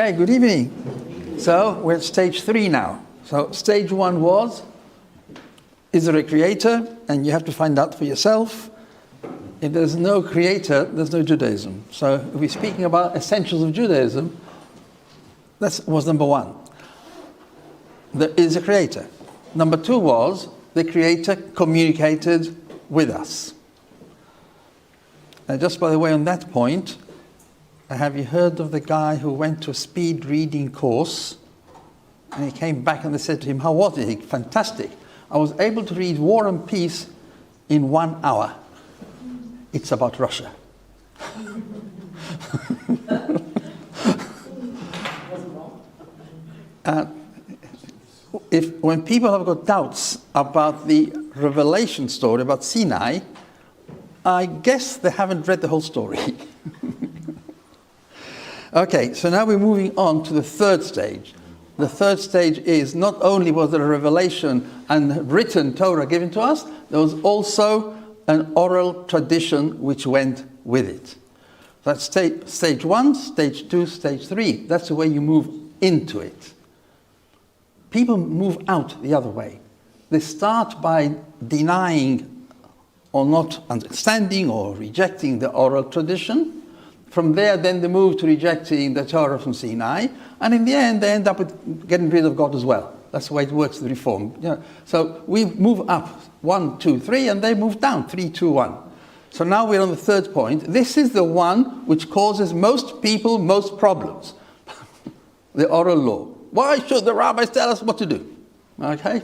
Okay, good evening. So we're at stage 3 now. So stage 1 was, is there a creator? And you have to find out for yourself. If there's no creator, there's no Judaism. So if we're speaking about essentials of Judaism, that was number 1. There is a creator. Number 2 was, the creator communicated with us. And just by the way, on that point, have you heard of the guy who went to a speed reading course and he came back and they said to him, how was it? Fantastic. I was able to read War and Peace in 1 hour. It's about Russia. When people have got doubts about the Revelation story about Sinai, I guess they haven't read the whole story. Okay, so now we're moving on to the 3rd stage. The 3rd stage is not only was there a revelation and written Torah given to us, there was also an oral tradition which went with it. That's stage 1, stage 2, stage 3. That's the way you move into it. People move out the other way. They start by denying or not understanding or rejecting the oral tradition. From there, then they move to rejecting the Torah from Sinai. And in the end, they end up with getting rid of God as well. That's the way it works, the reform. Yeah. So we move up 1, 2, 3, and they move down 3, 2, 1. So now we're on the 3rd point. This is the one which causes most people most problems. The oral law. Why should the rabbis tell us what to do? Okay?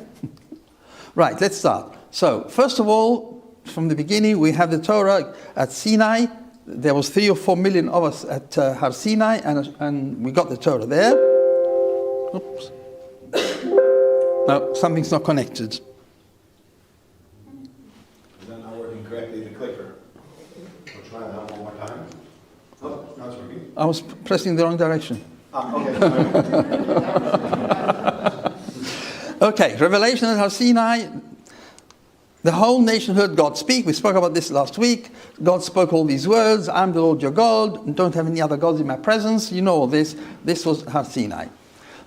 Right, let's start. So, first of all, from the beginning, we have the Torah at Sinai. There was 3 or 4 million of us at Har Sinai, and we got the Torah there. Oops. No, something's not connected. Is that not working correctly, the clicker? We'll try that one more time. Oh, now it's working. I was pressing the wrong direction. Okay. Okay, Revelation at Har Sinai. The whole nation heard God speak. We spoke about this last week. God spoke all these words. I'm the Lord your God. Don't have any other gods in my presence. You know all this. This was Har Sinai.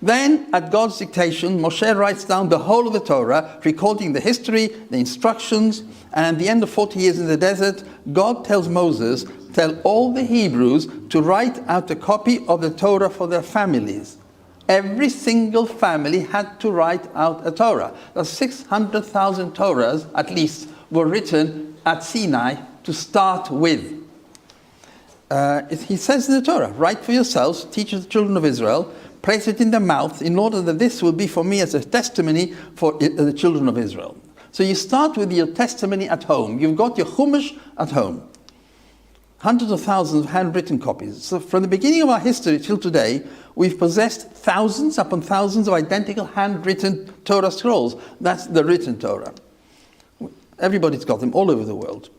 Then, at God's dictation, Moshe writes down the whole of the Torah, recording the history, the instructions, and at the end of 40 years in the desert, God tells Moses, tell all the Hebrews to write out a copy of the Torah for their families. Every single family had to write out a Torah. The 600,000 Torahs, at least, were written at Sinai to start with. He says in the Torah, write for yourselves, teach the children of Israel, place it in their mouth, in order that this will be for me as a testimony for the children of Israel. So you start with your testimony at home. You've got your Chumash at home. Hundreds of thousands of handwritten copies. So from the beginning of our history till today, we've possessed thousands upon thousands of identical handwritten Torah scrolls. That's the written Torah. Everybody's got them all over the world.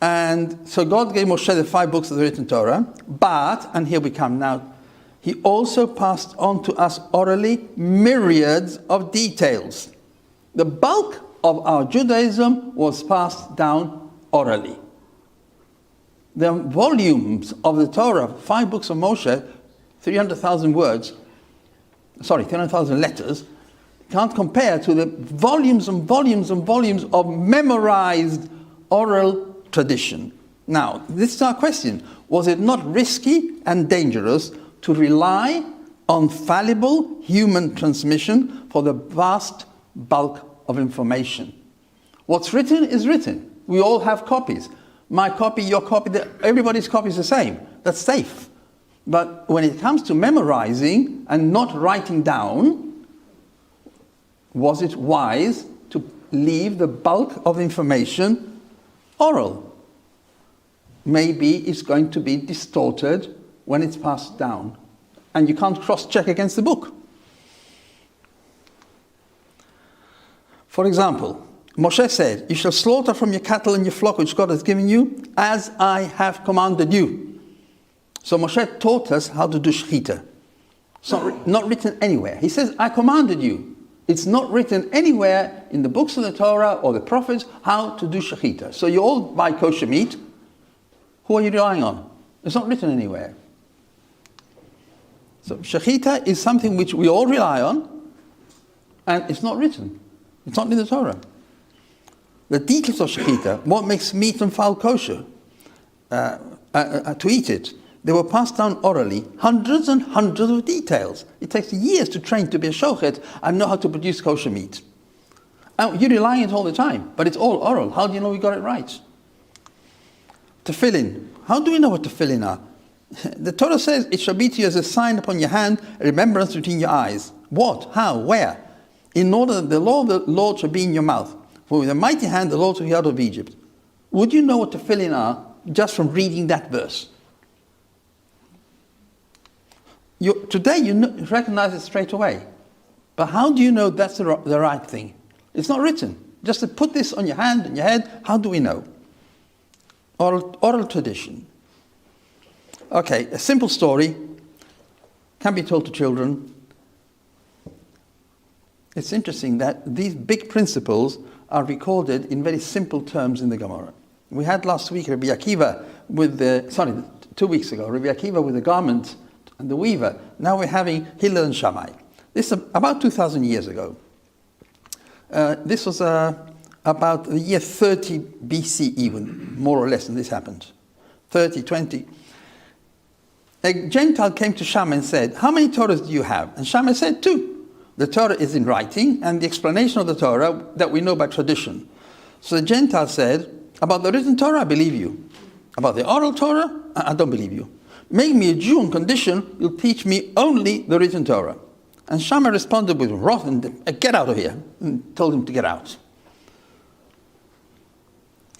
And so God gave Moshe the 5 books of the written Torah, but, and here we come now, he also passed on to us orally myriads of details. The bulk of our Judaism was passed down orally. The volumes of the Torah, 5 books of Moshe, 300,000 words, 300,000 letters, can't compare to the volumes and volumes and volumes of memorized oral tradition. Now, this is our question. Was it not risky and dangerous to rely on fallible human transmission for the vast bulk of information? What's written is written. We all have copies. My copy, your copy, everybody's copy is the same. That's safe. But when it comes to memorizing and not writing down, was it wise to leave the bulk of information oral? Maybe it's going to be distorted when it's passed down. And you can't cross-check against the book. For example, Moshe said, you shall slaughter from your cattle and your flock which God has given you, as I have commanded you. So Moshe taught us how to do shechita. It's not written anywhere. He says, I commanded you. It's not written anywhere in the books of the Torah or the prophets how to do shechita. So you all buy kosher meat. Who are you relying on? It's not written anywhere. So shechita is something which we all rely on, and it's not written. It's not in the Torah. The details of shechita, what makes meat and fowl kosher, to eat it, they were passed down orally, hundreds and hundreds of details. It takes years to train to be a shochet and know how to produce kosher meat. And you rely on it all the time, but it's all oral. How do you know we got it right? Tefillin. How do we know what tefillin are? The Torah says it shall be to you as a sign upon your hand, a remembrance between your eyes. What? How? Where? In order that the law of the Lord shall be in your mouth. For with a mighty hand the Lord took you out of Egypt. Would you know what tefillin are just from reading that verse? Today you recognize it straight away. But how do you know that's the right thing? It's not written. Just to put this on your hand and your head, how do we know? Oral tradition. Okay, a simple story can be told to children. It's interesting that these big principles are recorded in very simple terms in the Gemara. We had last week Rabbi Akiva 2 weeks ago, Rabbi Akiva with the garment and the weaver. Now we're having Hillel and Shammai. This is about 2,000 years ago. This was about the year 30 BC even, more or less, and this happened. 30, 20. A Gentile came to Shammai and said, how many Torahs do you have? And Shammai said, 2. The Torah is in writing, and the explanation of the Torah that we know by tradition. So the Gentile said, about the written Torah, I believe you. About the oral Torah, I don't believe you. Make me a Jew on condition you'll teach me only the written Torah. And Shammai responded with wrath and get out of here, and told him to get out.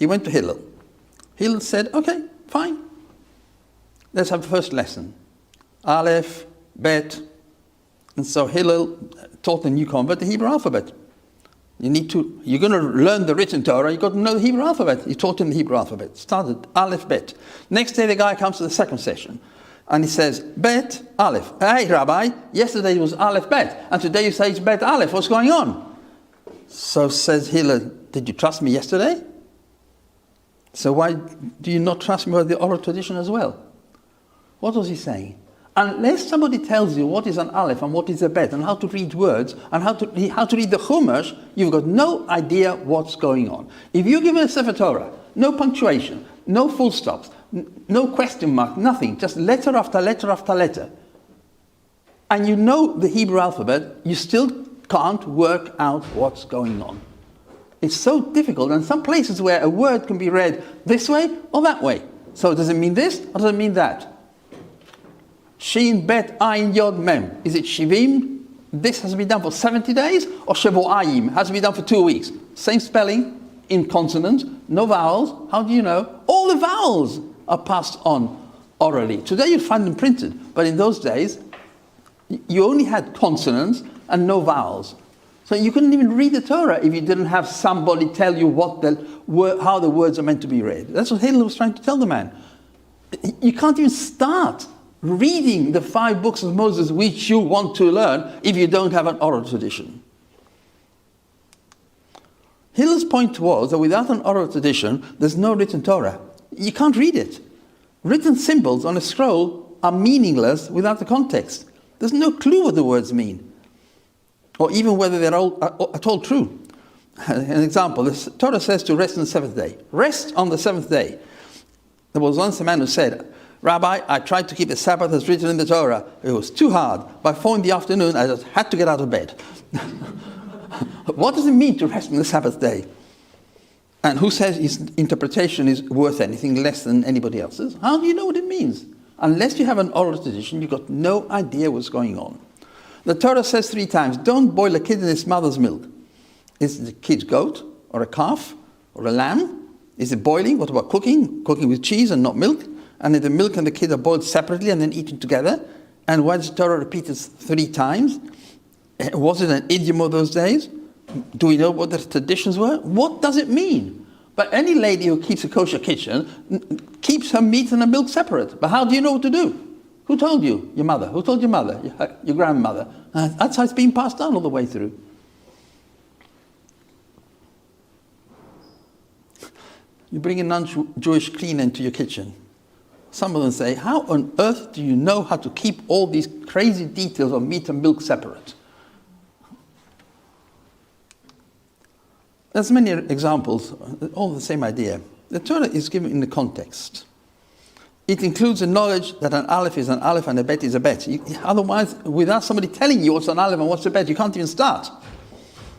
He went to Hillel. Hillel said, okay, fine. Let's have the first lesson. Aleph, Bet. And so Hillel taught the new convert the Hebrew alphabet. You're going to learn the written Torah, you've got to know the Hebrew alphabet. He taught him the Hebrew alphabet. Started Aleph, Bet. Next day the guy comes to the second session. And he says, Bet, Aleph. Hey, Rabbi, yesterday it was Aleph, Bet. And today you say it's Bet, Aleph. What's going on? So says Hillel, did you trust me yesterday? So why do you not trust me with the oral tradition as well? What was he saying? Unless somebody tells you what is an Aleph and what is a Bet and how to read words and how to read the Chumash, you've got no idea what's going on. If you give a Sefer Torah, no punctuation, no full stops, no question mark, nothing, just letter after letter after letter, and you know the Hebrew alphabet, you still can't work out what's going on. It's so difficult, and some places where a word can be read this way or that way. So does it mean this or does it mean that? Shin, Bet, Ayin, Yod, Mem. Is it Shivim? This has to be done for 70 days? Or Shavuayim? Has to be done for 2 weeks? Same spelling, in consonants, no vowels. How do you know? All the vowels are passed on orally. Today you find them printed, but in those days, you only had consonants and no vowels. So you couldn't even read the Torah if you didn't have somebody tell you how the words are meant to be read. That's what Hillel was trying to tell the man. You can't even start reading the 5 books of Moses which you want to learn if you don't have an oral tradition. Hillel's point was that without an oral tradition, there's no written Torah. You can't read it. Written symbols on a scroll are meaningless without the context. There's no clue what the words mean, or even whether they're at all true. An example, the Torah says to rest on the 7th day. Rest on the 7th day. There was once a man who said, Rabbi, I tried to keep the Sabbath as written in the Torah. It was too hard. By 4 in the afternoon, I just had to get out of bed. What does it mean to rest on the Sabbath day? And who says his interpretation is worth anything less than anybody else's? How do you know what it means? Unless you have an oral tradition, you've got no idea what's going on. The Torah says 3 times, don't boil a kid in its mother's milk. Is the kid goat, or a calf, or a lamb? Is it boiling? What about cooking? Cooking with cheese and not milk? And if the milk and the kid are boiled separately and then eaten together? And why does the Torah repeat it 3 times? Was it an idiom of those days? Do we know what the traditions were? What does it mean? But any lady who keeps a kosher kitchen keeps her meat and her milk separate. But how do you know what to do? Who told you? Your mother. Who told your mother? Your grandmother. That's how it's being passed down all the way through. You bring a non-Jewish cleaner into your kitchen. some of them say, how on earth do you know how to keep all these crazy details of meat and milk separate? There's many examples, all the same idea. The Torah is given in the context. It includes the knowledge that an aleph is an aleph and a bet is a bet. Otherwise, without somebody telling you what's an aleph and what's a bet, you can't even start.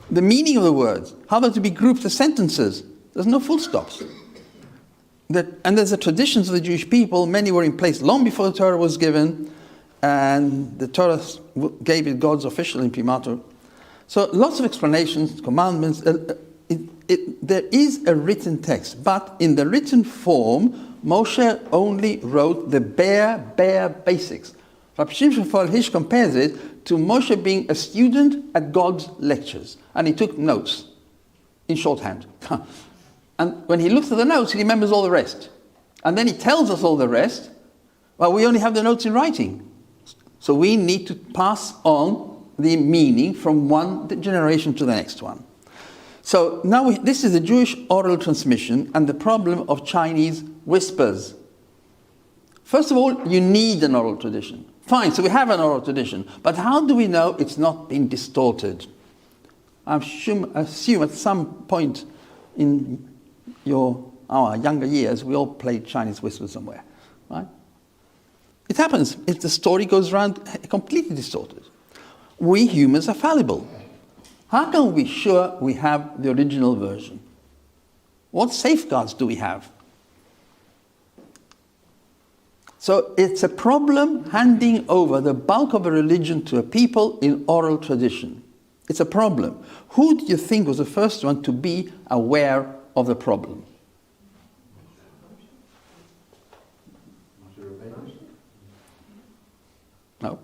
The meaning of the words, how they're to be grouped as sentences. There's no full stops. And there's the traditions of the Jewish people. Many were in place long before the Torah was given, and the Torah gave it God's official imprimatur. So lots of explanations, commandments. There is a written text, but in the written form, Moshe only wrote the bare basics. Rabbi Shimshon Hish compares it to Moshe being a student at God's lectures, and he took notes in shorthand. And when he looks at the notes, he remembers all the rest. And then he tells us all the rest. Well, we only have the notes in writing. So we need to pass on the meaning from one generation to the next one. So now this is a Jewish oral transmission and the problem of Chinese whispers. First of all, you need an oral tradition. Fine, so we have an oral tradition. But how do we know it's not been distorted? I assume at some point in our younger years, we all played Chinese whispers somewhere, right? It happens if the story goes around completely distorted. We humans are fallible. How can we be sure we have the original version? What safeguards do we have? So it's a problem handing over the bulk of a religion to a people in oral tradition. It's a problem. Who do you think was the first one to be aware of the problem? No.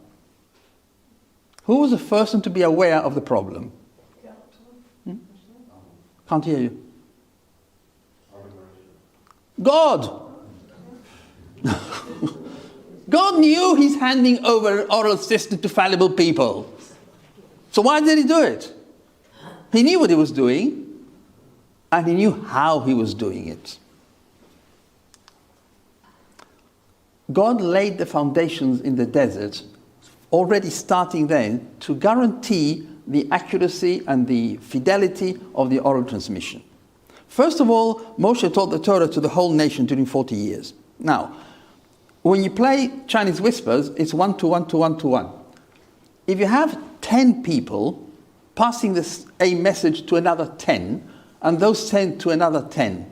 Who was the first one to be aware of the problem? Can't hear you. God. God knew he's handing over an oral system to fallible people. So why did he do it? He knew what he was doing, and he knew how he was doing it. God laid the foundations in the desert, already starting then, to guarantee the accuracy and the fidelity of the oral transmission. First of all, Moshe taught the Torah to the whole nation during 40 years. Now, when you play Chinese whispers, it's 1 to 1 to 1 to 1. If you have 10 people passing a message to another 10, and those 10 to another 10,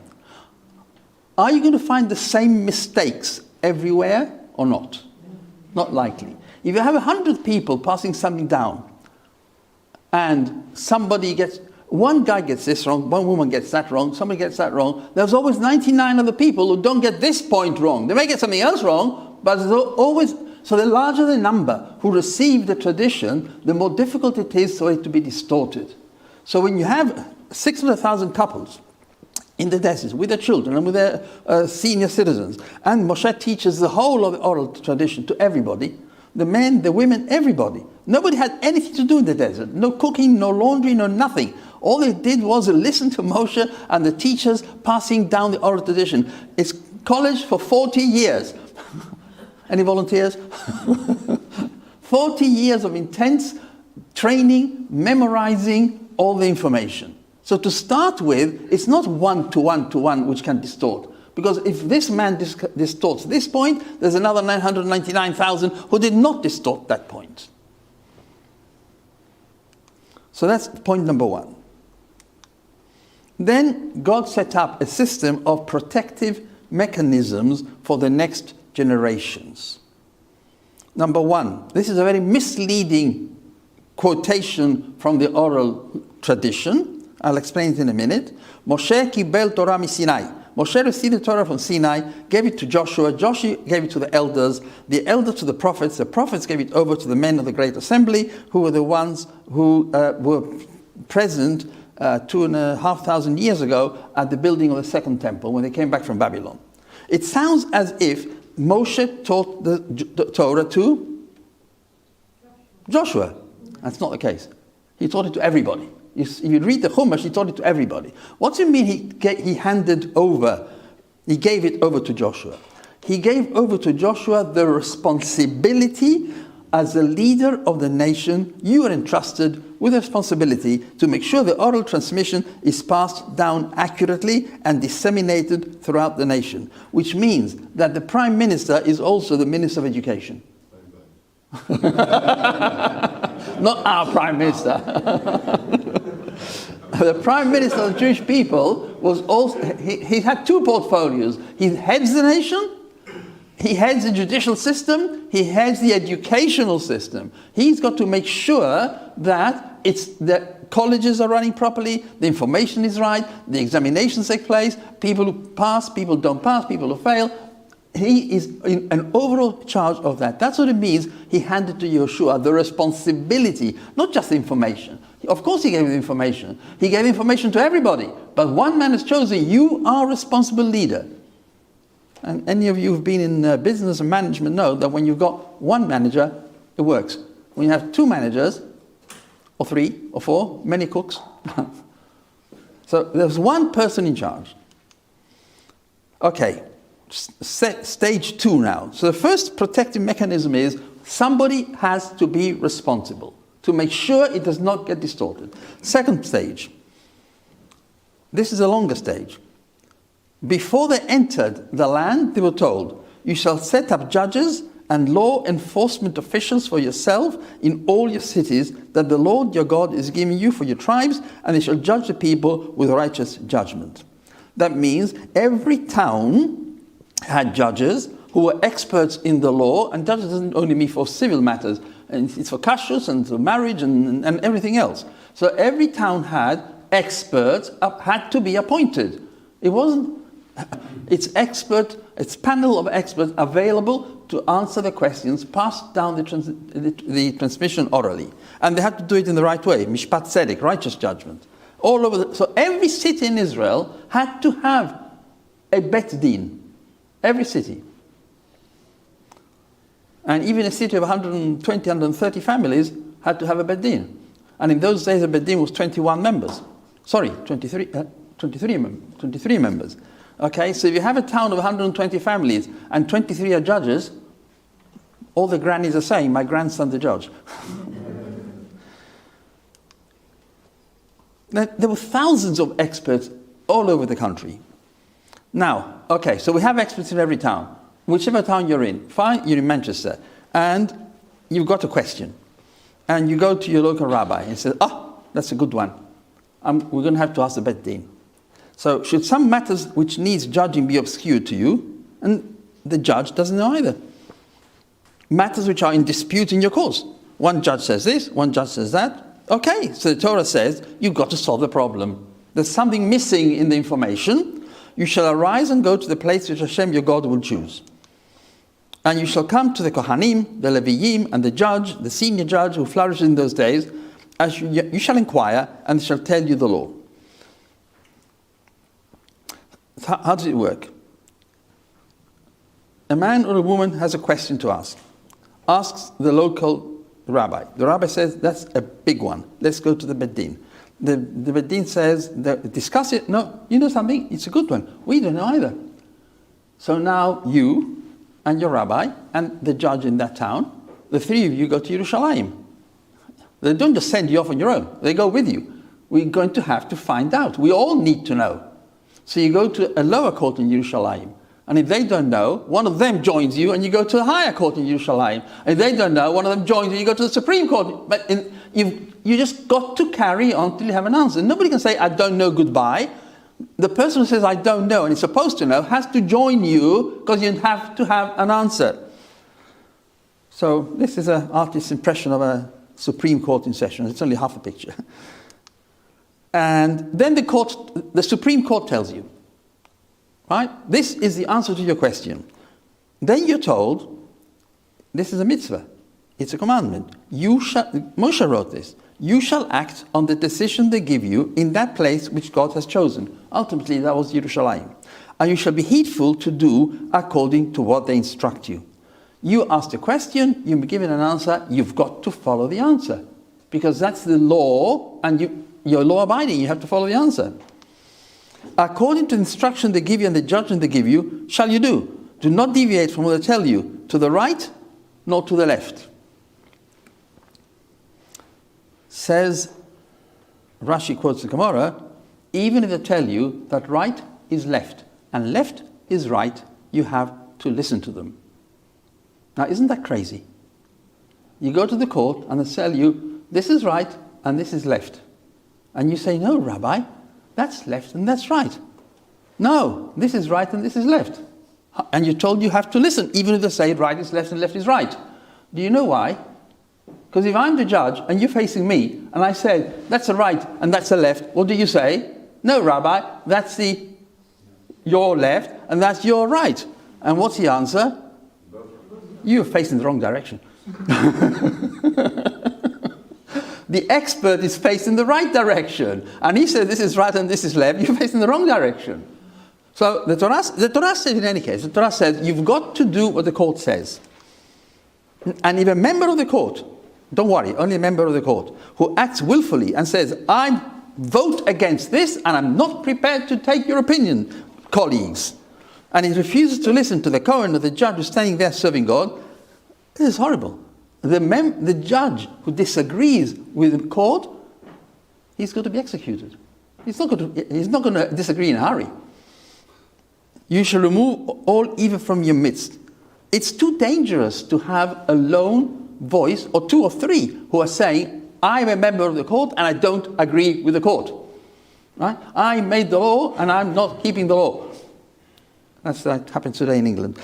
are you going to find the same mistakes everywhere or not? Not likely. If you have 100 people passing something down, and one guy gets this wrong, one woman gets that wrong, somebody gets that wrong, there's always 99 other people who don't get this point wrong. They may get something else wrong, but there's always... So the larger the number who receive the tradition, the more difficult it is for it to be distorted. So when you have 600,000 couples in the desert with their children and with their senior citizens, and Moshe teaches the whole of the oral tradition to everybody, the men, the women, everybody. Nobody had anything to do in the desert. No cooking, no laundry, no nothing. All they did was listen to Moshe and the teachers passing down the oral tradition. It's college for 40 years. Any volunteers? 40 years of intense training, memorizing all the information. So to start with, it's not 1 to 1 to 1 which can distort. Because if this man distorts this point, there's another 999,000 who did not distort that point. So that's point number one. Then God set up a system of protective mechanisms for the next generations. Number one, this is a very misleading quotation from the oral tradition. I'll explain it in a minute. Moshe kibel Torah mi Sinai. Moshe received the Torah from Sinai, gave it to Joshua gave it to the elders to the prophets gave it over to the men of the great assembly, who were the ones who were present 2,500 years ago at the building of the second temple when they came back from Babylon. It sounds as if Moshe taught the Torah to Joshua. That's not the case. He taught it to everybody. If you read the Chumash, he taught it to everybody. What do you mean he gave it over to Joshua? He gave over to Joshua the responsibility as the leader of the nation. You are entrusted with the responsibility to make sure the oral transmission is passed down accurately and disseminated throughout the nation, which means that the Prime Minister is also the Minister of Education. Not our Prime Minister. The Prime Minister of the Jewish people was also, he had two portfolios. He heads the nation, he heads the judicial system, he heads the educational system. He's got to make sure that the colleges are running properly, the information is right, the examinations take place, people who pass, people don't pass, people who fail. He is in an overall charge of that. That's what it means. He handed to Yeshua the responsibility, not just the information. Of course he gave the information. He gave information to everybody. But one man is chosen. You are a responsible leader. And any of you who've been in business and management know that when you've got one manager, it works. When you have two managers, or three, or four, many cooks. So there's one person in charge. Okay. Stage 2 now. So the first protective mechanism is somebody has to be responsible to make sure it does not get distorted. Second stage. This is a longer stage. Before they entered the land, they were told, you shall set up judges and law enforcement officials for yourself in all your cities that the Lord your God is giving you for your tribes, and they shall judge the people with righteous judgment. That means every town had judges who were experts in the law, and judges doesn't only mean for civil matters, and it's for kashrus and for marriage and everything else. So every town had experts, had to be appointed. It wasn't, it's panel of experts available to answer the questions, passed down the transmission orally. And they had to do it in the right way, mishpat tzedek, righteous judgment. All over so every city in Israel had to have a bet din. Every city. And even a city of 120, 130 families had to have a bet din. And in those days, a bet din was 21 members. Sorry, 23 members. Okay, so if you have a town of 120 families and 23 are judges, all the grannies are saying, my grandson's the judge. There were thousands of experts all over the country. Now, okay, so we have experts in every town. Whichever town you're in, fine, you're in Manchester, and you've got a question. And you go to your local rabbi and say, that's a good one. We're going to have to ask the bet din. So should some matters which needs judging be obscure to you? And the judge doesn't know either. Matters which are in dispute in your cause. One judge says this, one judge says that. Okay, so the Torah says, you've got to solve the problem. There's something missing in the information. You shall arise and go to the place which Hashem your God will choose. And you shall come to the Kohanim, the Leviyim, and the judge, the senior judge who flourished in those days, as you shall inquire, and they shall tell you the law. How does it work? A man or a woman has a question to ask. Asks the local rabbi. The rabbi says, that's a big one. Let's go to the bet din. The bet din says, discuss it. No, you know something? It's a good one. We don't know either. So now you and your rabbi and the judge in that town, the three of you go to Yerushalayim. They don't just send you off on your own. They go with you. We're going to have to find out. We all need to know. So you go to a lower court in Yerushalayim. And if they don't know, one of them joins you and you go to a higher court in Yerushalayim. If they don't know, one of them joins you and you go to the Supreme Court. But you just got to carry on till you have an answer. Nobody can say, I don't know, goodbye. The person who says, I don't know, and is supposed to know, has to join you because you have to have an answer. So this is an artist's impression of a Supreme Court in session. It's only half a picture. And then the Supreme Court tells you, right? This is the answer to your question. Then you're told, this is a mitzvah. It's a commandment. Moshe wrote this. You shall act on the decision they give you in that place which God has chosen. Ultimately, that was Yerushalayim. And you shall be heedful to do according to what they instruct you. You ask a question, you be given an answer, you've got to follow the answer. Because that's the law, and you're law-abiding, you have to follow the answer. According to the instruction they give you and the judgment they give you, shall you do. Do not deviate from what I tell you, to the right, nor to the left. Says, Rashi quotes the Gemara, even if they tell you that right is left and left is right, you have to listen to them. Now, isn't that crazy? You go to the court and they tell you, this is right and this is left. And you say, no, Rabbi, that's left and that's right. No, this is right and this is left. And you're told you have to listen, even if they say right is left and left is right. Do you know why? Because if I'm the judge and you're facing me and I say, that's a right and that's a left, what do you say? No, Rabbi, that's your left and that's your right. And what's the answer? You're facing the wrong direction. The expert is facing the right direction. And he said this is right and this is left. You're facing the wrong direction. So the Torah says in any case, the Torah says you've got to do what the court says. And if a member of the court, don't worry, only a member of the court, who acts willfully and says, I vote against this and I'm not prepared to take your opinion, colleagues, and he refuses to listen to the Kohen or the judge who's standing there serving God, this is horrible. The judge who disagrees with the court, he's going to be executed. He's not going to disagree in a hurry. You shall remove all evil from your midst. It's too dangerous to have a lone voice, or two or three, who are saying, I'm a member of the court and I don't agree with the court. Right? I made the law and I'm not keeping the law. That happens today in England.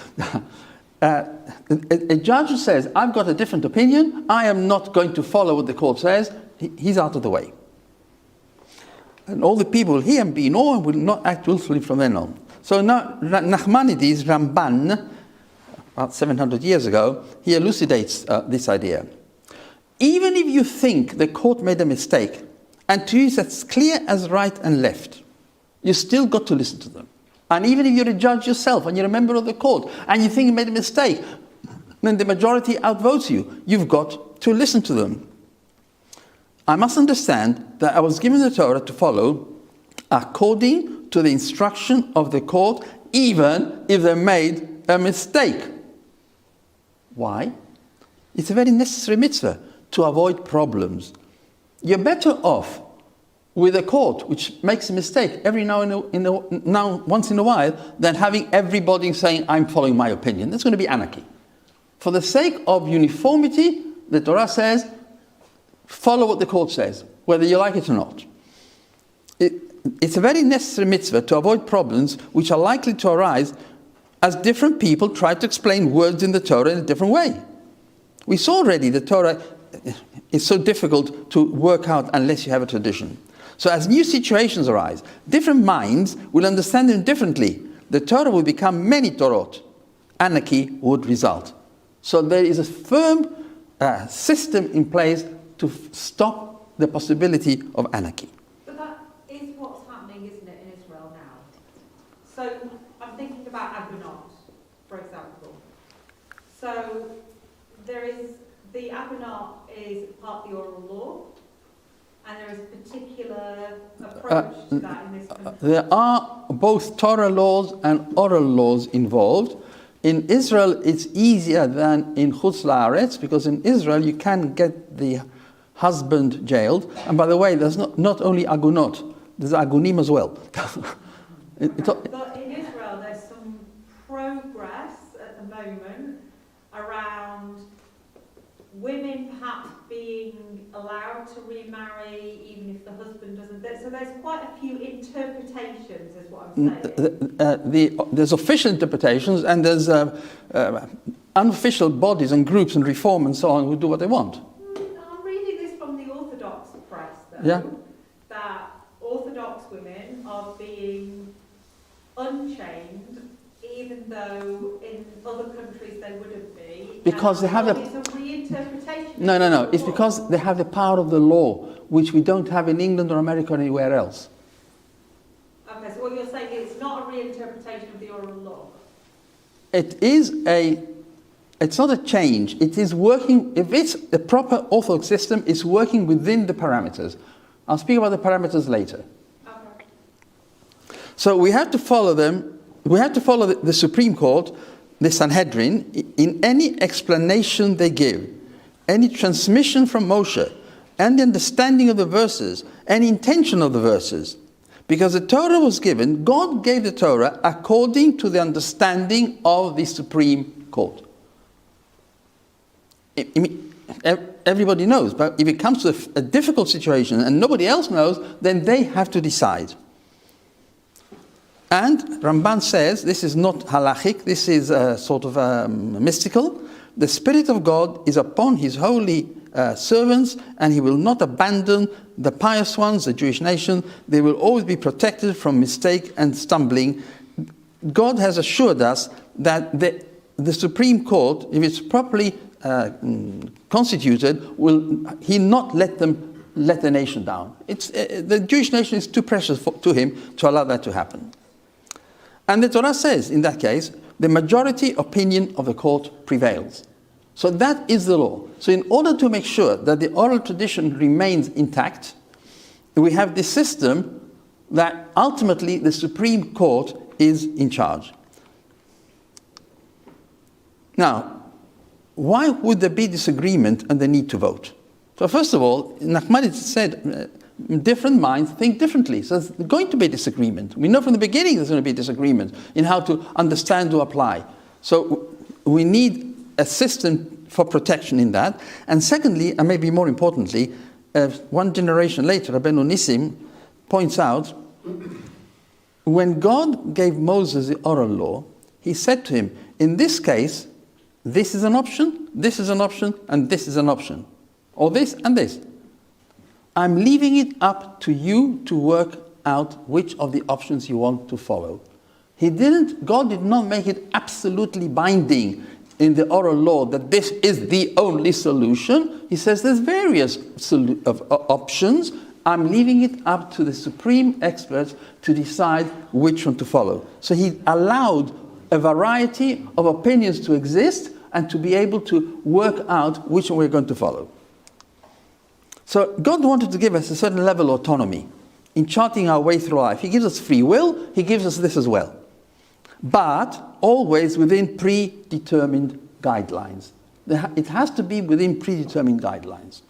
A judge who says, I've got a different opinion, I am not going to follow what the court says, he's out of the way. And all the people will hear and be in awe and will not act willfully from then on. So now, Nachmanides, Ramban, about 700 years ago, he elucidates this idea. Even if you think the court made a mistake, and to you it's as clear as right and left, you still got to listen to them. And even if you're a judge yourself and you're a member of the court and you think you made a mistake, then the majority outvotes you. You've got to listen to them. I must understand that I was given the Torah to follow according to the instruction of the court, even if they made a mistake. Why? It's a very necessary mitzvah to avoid problems. You're better off with a court which makes a mistake every once in a while than having everybody saying, I'm following my opinion. That's going to be anarchy. For the sake of uniformity, the Torah says, follow what the court says, whether you like it or not. It's a very necessary mitzvah to avoid problems which are likely to arise as different people try to explain words in the Torah in a different way. We saw already the Torah is so difficult to work out unless you have a tradition. So as new situations arise, different minds will understand them differently. The Torah will become many Torot. Anarchy would result. So there is a firm system in place to stop the possibility of anarchy. But that is what's happening, isn't it, in Israel now? So I'm thinking about Abunot, for example. So there is, the Abunot is part of the oral law, and there is a particular approach to that in this country. There are both Torah laws and oral laws involved. In Israel, it's easier than in Chutz La'aretz, because in Israel you can get the husband jailed. And by the way, there's not only agunot, there's agunim as well. But in Israel, there's some progress at the moment around women perhaps being allowed to remarry even if the husband doesn't. So there's quite a few interpretations, is what I'm saying. There's official interpretations and there's unofficial bodies and groups and reform and so on who do what they want. I'm reading this from the Orthodox press, though, Yeah. that Orthodox women are being unchained, even though in other countries they wouldn't be. Because they have It's a reinterpretation. No. It's because they have the power of the law, which we don't have in England or America or anywhere else. Okay, so what you're saying is it's not a reinterpretation of the oral law. It's not a change. It is working, if it's a proper Orthodox system, it's working within the parameters. I'll speak about the parameters later. Okay. So we have to follow them. We have to follow the Supreme Court the Sanhedrin, in any explanation they give, any transmission from Moshe, and the understanding of the verses, and intention of the verses. Because the Torah was given, God gave the Torah according to the understanding of the Supreme Court. Everybody knows, but if it comes to a difficult situation and nobody else knows, then they have to decide. And Ramban says, this is not halachic, this is sort of mystical. The Spirit of God is upon His holy servants, and He will not abandon the pious ones, the Jewish nation. They will always be protected from mistake and stumbling. God has assured us that the Supreme Court, if it's properly constituted, will He not let the nation down. The Jewish nation is too precious to Him to allow that to happen. And the Torah says, in that case, the majority opinion of the court prevails. So that is the law. So in order to make sure that the oral tradition remains intact, we have this system that ultimately the Supreme Court is in charge. Now, why would there be disagreement and the need to vote? So first of all, Nachmanides said, different minds think differently. So there's going to be disagreement. We know from the beginning there's going to be disagreement in how to understand or apply. So we need a system for protection in that. And secondly, and maybe more importantly, one generation later, Rabbeinu Nissim points out, when God gave Moses the oral law, He said to him, in this case, this is an option, this is an option, and this is an option. Or this and this. I'm leaving it up to you to work out which of the options you want to follow. God did not make it absolutely binding in the oral law that this is the only solution. He says there's various options. I'm leaving it up to the supreme experts to decide which one to follow. So He allowed a variety of opinions to exist and to be able to work out which one we're going to follow. So God wanted to give us a certain level of autonomy in charting our way through life. He gives us free will, He gives us this as well. But always within predetermined guidelines. It has to be within predetermined guidelines.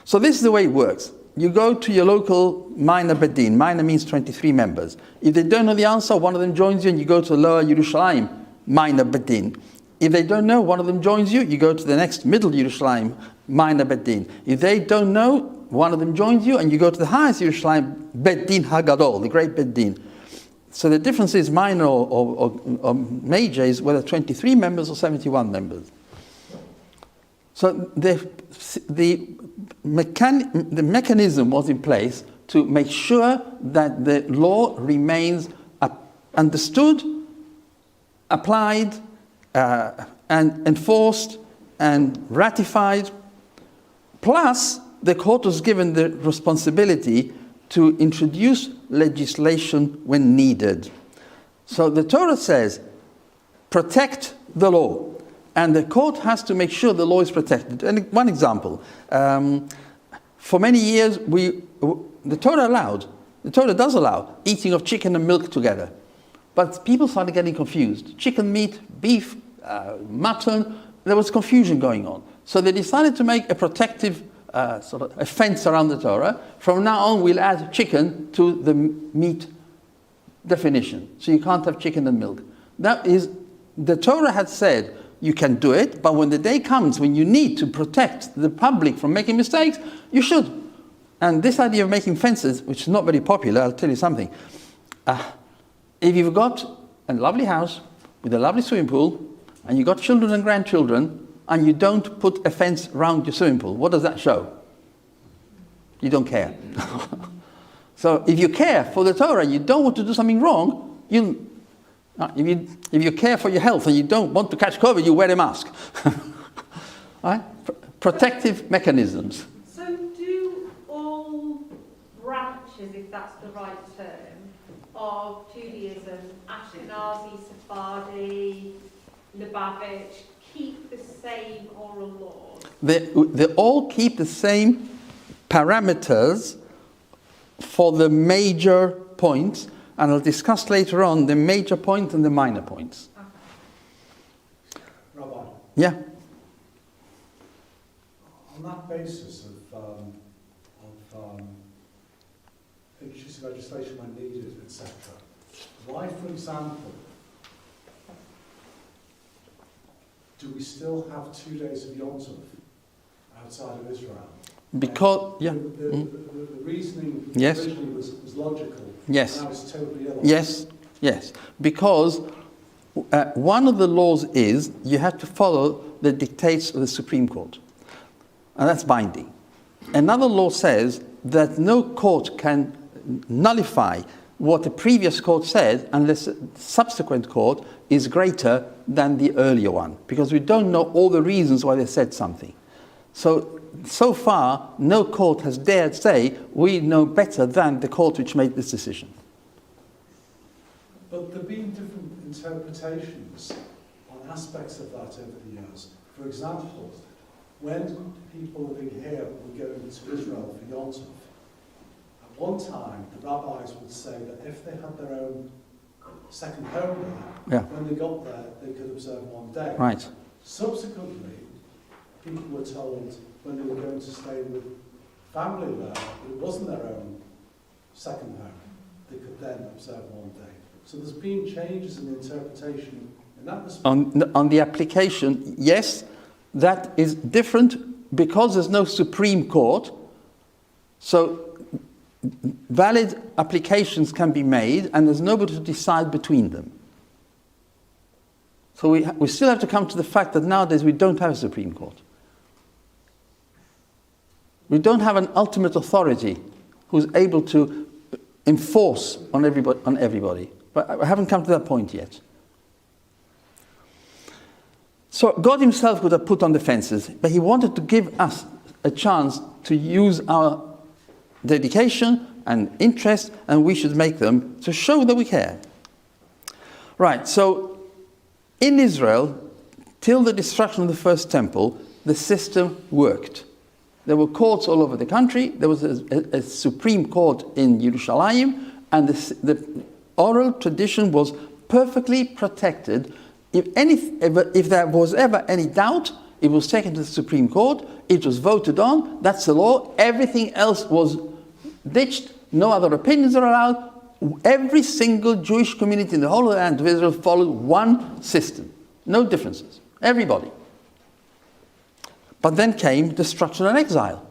So this is the way it works. You go to your local minor bedin. Minor means 23 members. If they don't know the answer, one of them joins you and you go to the lower Yerushalayim minor bedin. If they don't know, one of them joins you, you go to the next middle Yerushalayim minor bedin. If they don't know, one of them joins you and you go to the highest Yerushalayim bedin hagadol, the great bedin. So the difference is minor or major is whether 23 members or 71 members. So the mechanism was in place to make sure that the law remains understood, applied, and enforced and ratified. Plus, the court was given the responsibility to introduce legislation when needed. So the Torah says, protect the law. And the court has to make sure the law is protected. And one example, for many years, the Torah does allow eating of chicken and milk together. But people started getting confused. Chicken meat, beef, mutton, there was confusion going on. So they decided to make a protective sort of a fence around the Torah. From now on, we'll add chicken to the meat definition. So you can't have chicken and milk. That is, the Torah had said, you can do it, but when the day comes when you need to protect the public from making mistakes, you should. And this idea of making fences, which is not very popular, I'll tell you something. If you've got a lovely house with a lovely swimming pool, and you've got children and grandchildren, and you don't put a fence around your swimming pool, what does that show? You don't care. So if you care for the Torah, you don't want to do something wrong, if you care for your health and you don't want to catch COVID, you wear a mask. Right? Protective mechanisms. So do all branches, if that's the right term, of Judaism, Ashkenazi, Sephardi, Lubavitch, keep the same oral laws? They all keep the same parameters for the major points, and I'll discuss later on the major point and the minor points. Rabbi, Yeah? on that basis of introducing legislation when needed, etc., why, for example, do we still have 2 days of Yom Tov outside of Israel? Because, yeah. The reasoning Yes. originally was logical. Yes. Now it's totally illogical. Yes, yes. Because one of the laws is you have to follow the dictates of the Supreme Court. And that's binding. Another law says that no court can nullify what the previous court said unless the subsequent court is greater than the earlier one, because we don't know all the reasons why they said something. So far, no court has dared say, we know better than the court which made this decision. But there have been different interpretations on aspects of that over the years. For example, when people living here were going to Israel for Yom Tov, at one time the rabbis would say that if they had their own second home there, Yeah. when they got there, they could observe 1 day. Right. Subsequently, people were told when they were going to stay with family there, that it wasn't their own second home. They could then observe 1 day. So there's been changes in the interpretation in that respect. On the application, yes, that is different because there's no Supreme Court. So valid applications can be made and there's nobody to decide between them. So we still have to come to the fact that nowadays we don't have a Supreme Court. We don't have an ultimate authority who's able to enforce on everybody. But I haven't come to that point yet. So God himself could have put on the fences, but he wanted to give us a chance to use our dedication and interest, and we should make them to show that we care. Right, so in Israel, till the destruction of the first temple, the system worked. There were courts all over the country. There was a Supreme Court in Jerusalem, and the oral tradition was perfectly protected. If there was ever any doubt, it was taken to the Supreme Court, it was voted on, that's the law, everything else was ditched, no other opinions are allowed. Every single Jewish community in the whole of the land of Israel followed one system, no differences, everybody. But then came destruction and exile.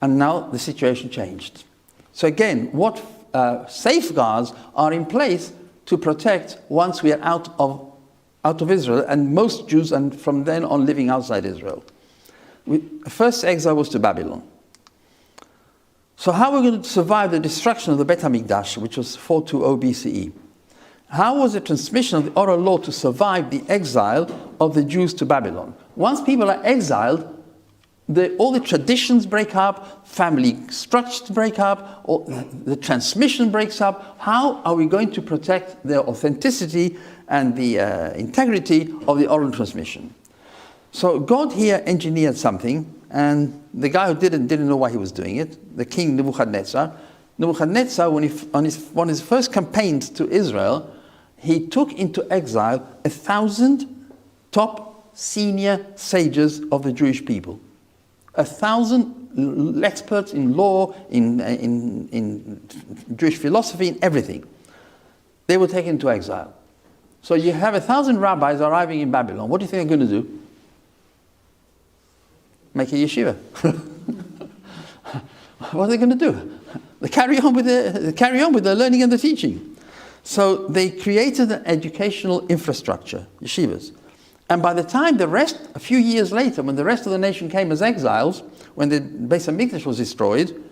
And now the situation changed. So again, what safeguards are in place to protect once we are out of Israel, and most Jews and from then on living outside Israel? The first exile was to Babylon. So how are we going to survive the destruction of the Beit HaMikdash, which was 420 BCE? How was the transmission of the oral law to survive the exile of the Jews to Babylon? Once people are exiled, all the traditions break up, family structures break up, the transmission breaks up. How are we going to protect the authenticity and the integrity of the oral transmission? So God here engineered something, and the guy who didn't know why he was doing it, the king Nebuchadnezzar, when on one of his first campaigns to Israel, he took into exile 1,000 top senior sages of the Jewish people. 1,000 experts in law, in Jewish philosophy, in everything. They were taken into exile. So you have 1,000 rabbis arriving in Babylon. What do you think they're going to do? Make a yeshiva. What are they going to do? They carry on with their learning and the teaching. So they created an educational infrastructure, yeshivas. And by the time a few years later, when the rest of the nation came as exiles, when the Beis HaMikdash was destroyed,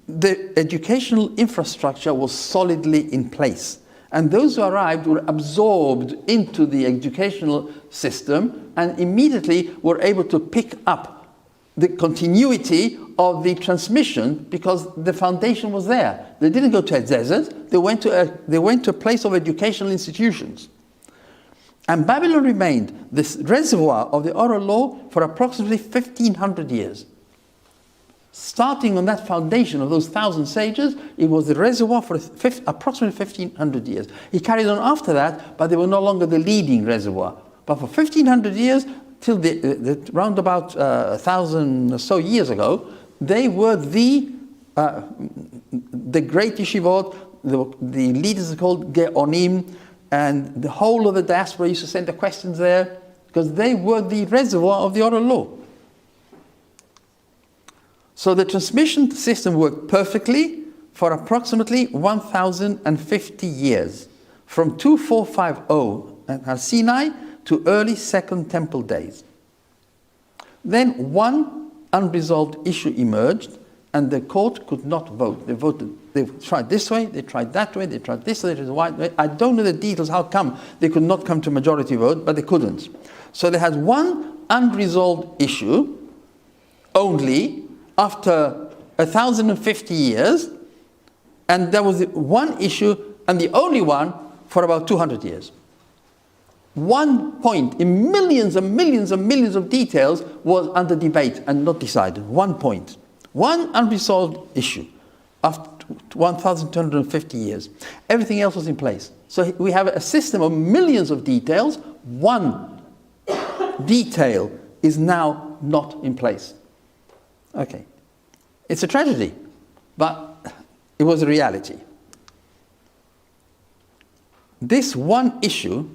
the educational infrastructure was solidly in place. And those who arrived were absorbed into the educational system and immediately were able to pick up the continuity of the transmission because the foundation was there. They didn't go to a desert, they went to a place of educational institutions. And Babylon remained this reservoir of the oral law for approximately 1,500 years. Starting on that foundation of those 1,000 sages, it was the reservoir for approximately 1,500 years. It carried on after that, but they were no longer the leading reservoir. But for 1,500 years, till round about 1,000 or so years ago, they were the great yeshivot. The leaders are called Geonim, and the whole of the diaspora used to send the questions there, because they were the reservoir of the oral law. So the transmission system worked perfectly for approximately 1,050 years, from 2450 at Har Sinai to early Second Temple days. Then one unresolved issue emerged, and the court could not vote. They tried this way, they tried that way, they tried this way, they tried that way. I don't know the details how come they could not come to majority vote, but they couldn't. So they had one unresolved issue only after 1,050 years, and there was one issue, and the only one, for about 200 years. One point in millions and millions and millions of details was under debate and not decided. 1 point. One unresolved issue after 1,250 years. Everything else was in place. So we have a system of millions of details. One detail is now not in place. Okay. It's a tragedy, but it was a reality. This one issue,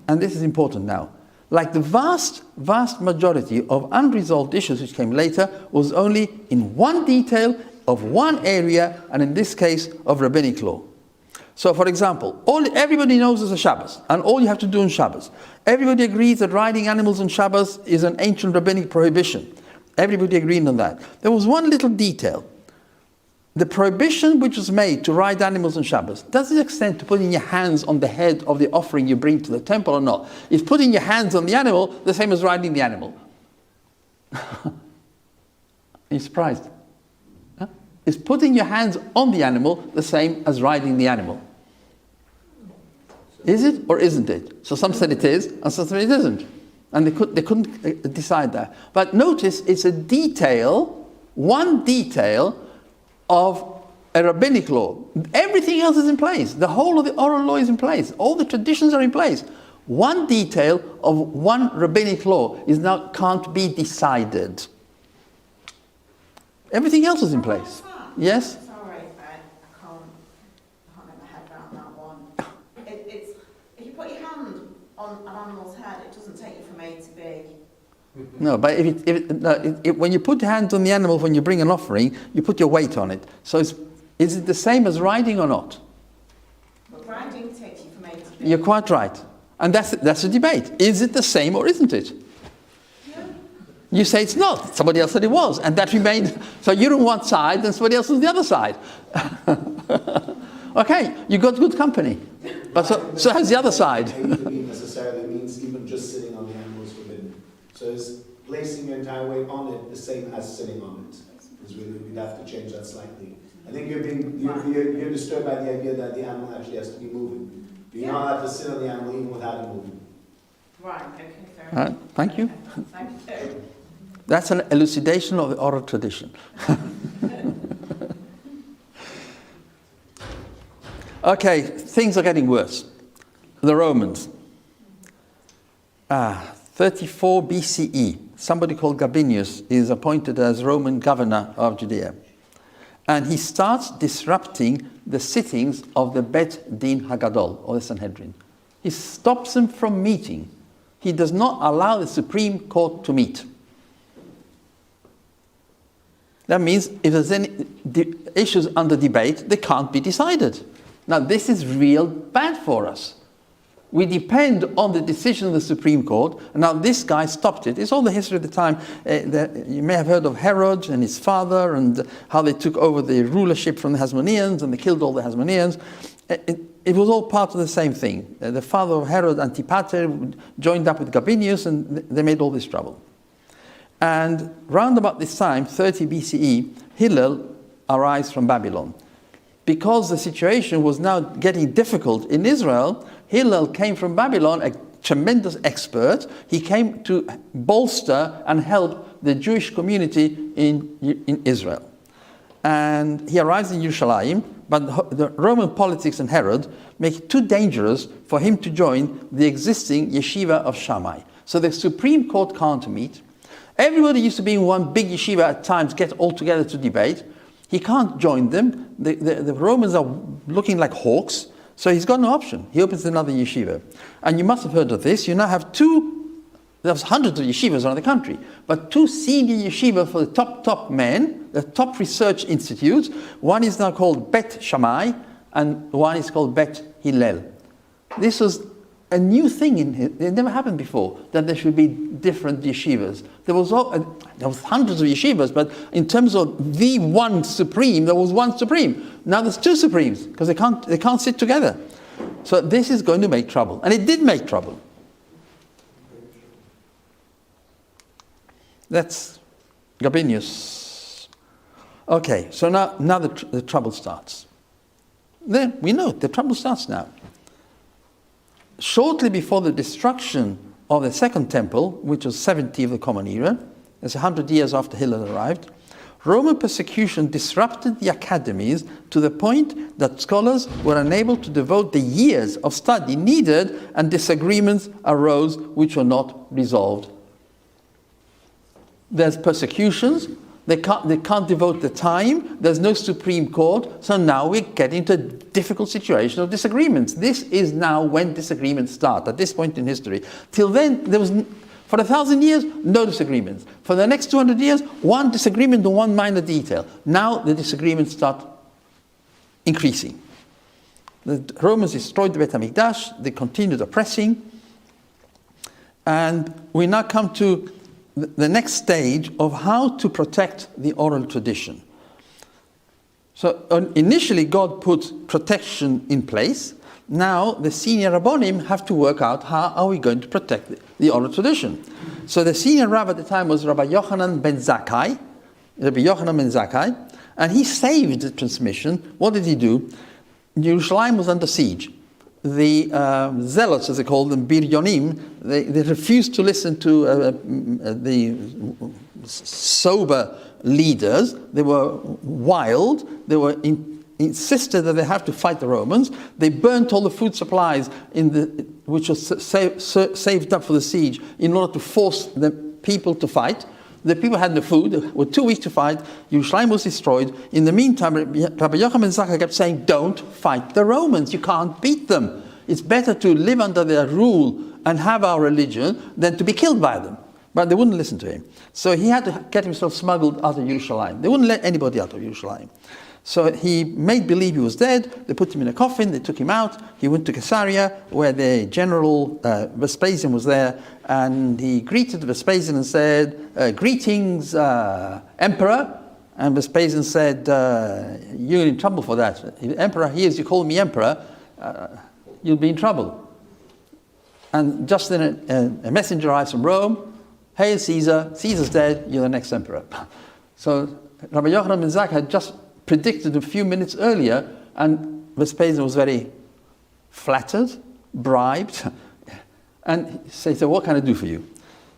and this is important now, like the vast, vast majority of unresolved issues which came later, was only in one detail of one area, and in this case, of rabbinic law. So, for example, everybody knows there's a Shabbos, and all you have to do on Shabbos. Everybody agrees that riding animals on Shabbos is an ancient rabbinic prohibition. Everybody agreed on that. There was one little detail. The prohibition which was made to ride animals on Shabbos, does it extend to putting your hands on the head of the offering you bring to the temple or not? Is putting your hands on the animal the same as riding the animal? Are you surprised? Huh? Is putting your hands on the animal the same as riding the animal? Is it or isn't it? So some said it is, and some said it isn't. And they couldn't decide that. But notice it's a detail, one detail of a rabbinic law. Everything else is in place. The whole of the oral law is in place. All the traditions are in place. One detail of one rabbinic law is now can't be decided. Everything else is in place. Yes? Sorry, I can't get my head around that one. It's if you put your hand on an animal's head, it doesn't take you from A to B. No, but when you put your hands on the animal when you bring an offering, you put your weight on it. So is it the same as riding or not? But riding takes you from A to B. You're quite right. And that's a debate. Is it the same or isn't it? Yeah. You say it's not. Somebody else said it was. And that remained. So you're on one side and somebody else on the other side. Okay, you got good company. But so has the other side. A to B necessarily means even just sitting on the animal is forbidden. So is placing your entire weight on it the same as sitting on it? Because we'd have to change that slightly. I think you're disturbed by the idea that the animal actually has to be moving. You don't have to sit on the animal even without it moving. Right, okay, fair enough. Right, thank you. Okay, thank you. That's an elucidation of the oral tradition. Okay, things are getting worse. The Romans. 34 BCE, somebody called Gabinius is appointed as Roman governor of Judea. And he starts disrupting the sittings of the Bet Din Hagadol, or the Sanhedrin. He stops them from meeting. He does not allow the Supreme Court to meet. That means if there's any issues under debate, they can't be decided. Now this is real bad for us. We depend on the decision of the Supreme Court, and now this guy stopped it. It's all the history of the time. You may have heard of Herod and his father, and how they took over the rulership from the Hasmoneans, and they killed all the Hasmoneans. It was all part of the same thing. The father of Herod, Antipater, joined up with Gabinius, and they made all this trouble. And round about this time, 30 BCE, Hillel arrives from Babylon. Because the situation was now getting difficult in Israel, Hillel came from Babylon, a tremendous expert. He came to bolster and help the Jewish community in Israel. And he arrives in Yerushalayim, but the Roman politics and Herod make it too dangerous for him to join the existing yeshiva of Shammai. So the Supreme Court can't meet. Everybody used to be in one big yeshiva at times, get all together to debate. He can't join them. The Romans are looking like hawks, so he's got no option. He opens another yeshiva. And you must have heard of this. You now have there's hundreds of yeshivas around the country, but two senior yeshivas for the top men, the top research institutes. One is now called Bet Shammai, and one is called Bet Hillel. This was a new thing, it never happened before, that there should be different yeshivas. There was hundreds of yeshivas, but in terms of the one supreme, there was one supreme. Now there's two supremes, because they can't sit together. So this is going to make trouble, and it did make trouble. That's Gabinius. Okay, so now the trouble starts. Then we know the trouble starts now. Shortly before the destruction of the Second Temple, which was 70 of the Common Era, that's 100 years after Hillel arrived, Roman persecution disrupted the academies to the point that scholars were unable to devote the years of study needed, and disagreements arose which were not resolved. There's persecutions, they can't devote the time, there's no Supreme Court, so now we get into a difficult situation of disagreements. This is now when disagreements start, at this point in history. Till then, there was, for 1,000 years, no disagreements. For the next 200 years, one disagreement on one minor detail. Now the disagreements start increasing. The Romans destroyed the Beit HaMikdash, they continued oppressing, and we now come to the next stage of how to protect the oral tradition. So initially God put protection in place. Now the senior Rabbonim have to work out how are we going to protect the oral tradition. So the senior rabbi at the time was Rabbi Yochanan ben Zakkai, and he saved the transmission. What did he do? Yerushalayim was under siege. The zealots, as they call them, Biryonim, they refused to listen to the sober leaders. They were wild. They were insisted that they have to fight the Romans. They burnt all the food supplies which was saved up for the siege in order to force the people to fight. The people had no food, they were too weak to fight. Yerushalayim was destroyed. In the meantime, Rabbi Yochanan ben Zakkai kept saying, don't fight the Romans, you can't beat them. It's better to live under their rule and have our religion than to be killed by them. But they wouldn't listen to him. So he had to get himself smuggled out of Yerushalayim. They wouldn't let anybody out of Yerushalayim. So he made believe he was dead. They put him in a coffin, they took him out. He went to Caesarea, where the general Vespasian was there, and he greeted Vespasian and said, greetings, Emperor. And Vespasian said, you're in trouble for that. If the Emperor hears you call me Emperor, you'll be in trouble. And just then a messenger arrives from Rome. Hail Caesar, Caesar's dead, you're the next emperor. So Rabbi Yochanan ben Zakkai had just predicted a few minutes earlier, and Vespasian was very flattered, bribed, and he said, so what can I do for you?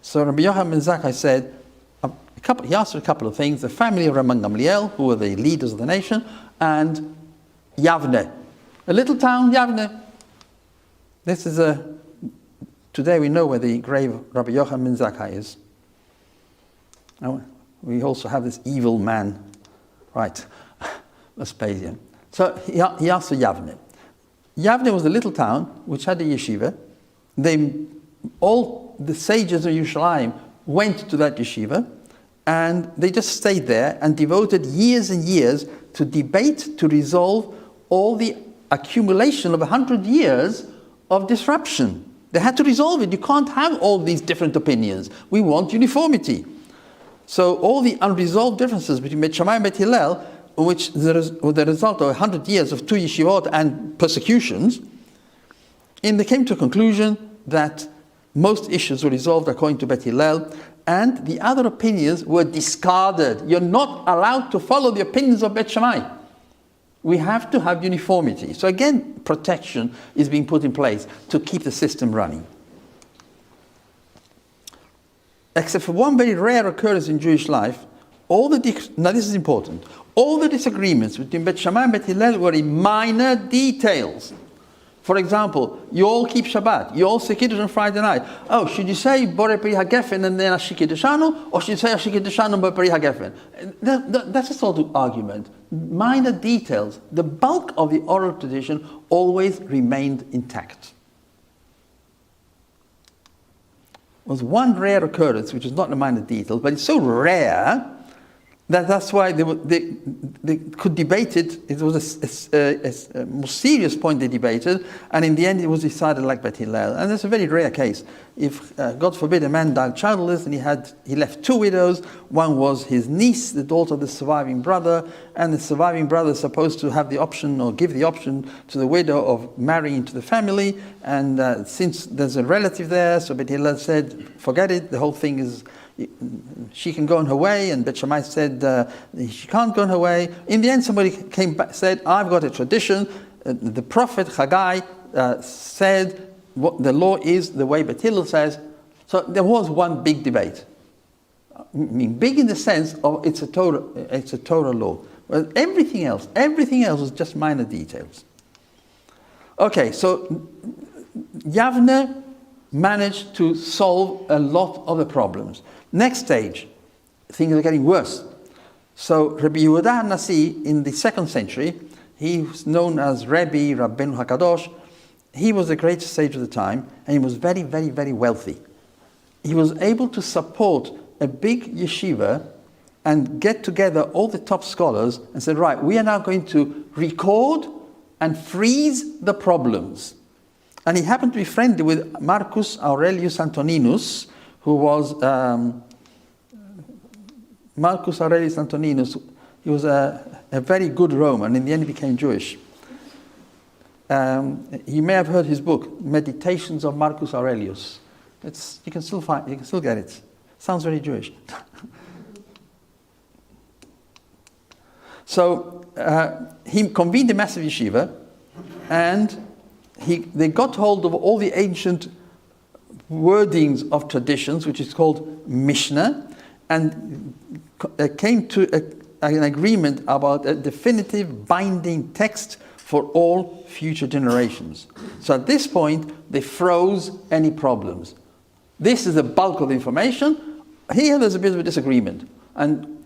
So Rabbi Yochanan ben Zakkai said, he asked for a couple of things: the family of Rabban Gamliel, who were the leaders of the nation, and Yavne, a little town, Yavne. This is today we know where the grave of Rabbi Yochanan ben Zakkai is. Now, we also have this evil man, right, Vespasian. So he asked for Yavne. Yavne was a little town which had a yeshiva. All the sages of Yerushalayim went to that yeshiva, and they just stayed there and devoted years and years to debate, to resolve all the accumulation of 100 years of disruption. They had to resolve it. You can't have all these different opinions. We want uniformity. So all the unresolved differences between Bet Shammai and Bet Hillel, which were the result of 100 years of two yeshivot and persecutions, and they came to a conclusion that most issues were resolved according to Bet Hillel, and the other opinions were discarded. You're not allowed to follow the opinions of Bet Shammai. We have to have uniformity. So again, protection is being put in place to keep the system running. except for one very rare occurrence in Jewish life, now this is important, all the disagreements between Bet Shammai and Bet Hillel were in minor details. For example, you all keep Shabbat, you all say Kiddush on Friday night. Oh, should you say Borei Pri HaGefen and then Ashik Kiddushanu, or should you say Ashik Kiddushanu Borei Pri HaGefen? That's a sort of argument. Minor details. The bulk of the oral tradition always remained intact. There was one rare occurrence, which is not a minor detail, but it's so rare that's why they could debate it. It was a more serious point they debated, and in the end it was decided like Bet Hillel. And that's a very rare case. If, God forbid, a man died childless and he left two widows, one was his niece, the daughter of the surviving brother, and the surviving brother is supposed to have the option or give the option to the widow of marrying into the family, and since there's a relative there, so Bet Hillel said, forget it, the whole thing is, she can go on her way, and Bet Shammai said she can't go on her way. In the end, somebody came back, said, I've got a tradition. The prophet Haggai said what the law is the way Bet Hillel says. So there was one big debate. I mean, big in the sense of it's a Torah law. But everything else was just minor details. Okay, so Yavne managed to solve a lot of the problems. Next stage, things are getting worse. So Rabbi Yehuda HaNasi in the 2nd century, he was known as Rabbeinu HaKadosh. He was the greatest sage of the time, and he was very, very, very wealthy. He was able to support a big yeshiva and get together all the top scholars and said, right, we are now going to record and freeze the problems. And he happened to be friendly with Marcus Aurelius Antoninus, who was Marcus Aurelius Antoninus. He was a very good Roman. In the end, he became Jewish. You may have heard his book, Meditations of Marcus Aurelius. You can still get it. Sounds very Jewish. So he convened a massive yeshiva, and they got hold of all the ancient wordings of traditions, which is called Mishnah, and came to an agreement about a definitive binding text for all future generations. So at this point, they froze any problems. This is the bulk of the information. Here there's a bit of a disagreement. And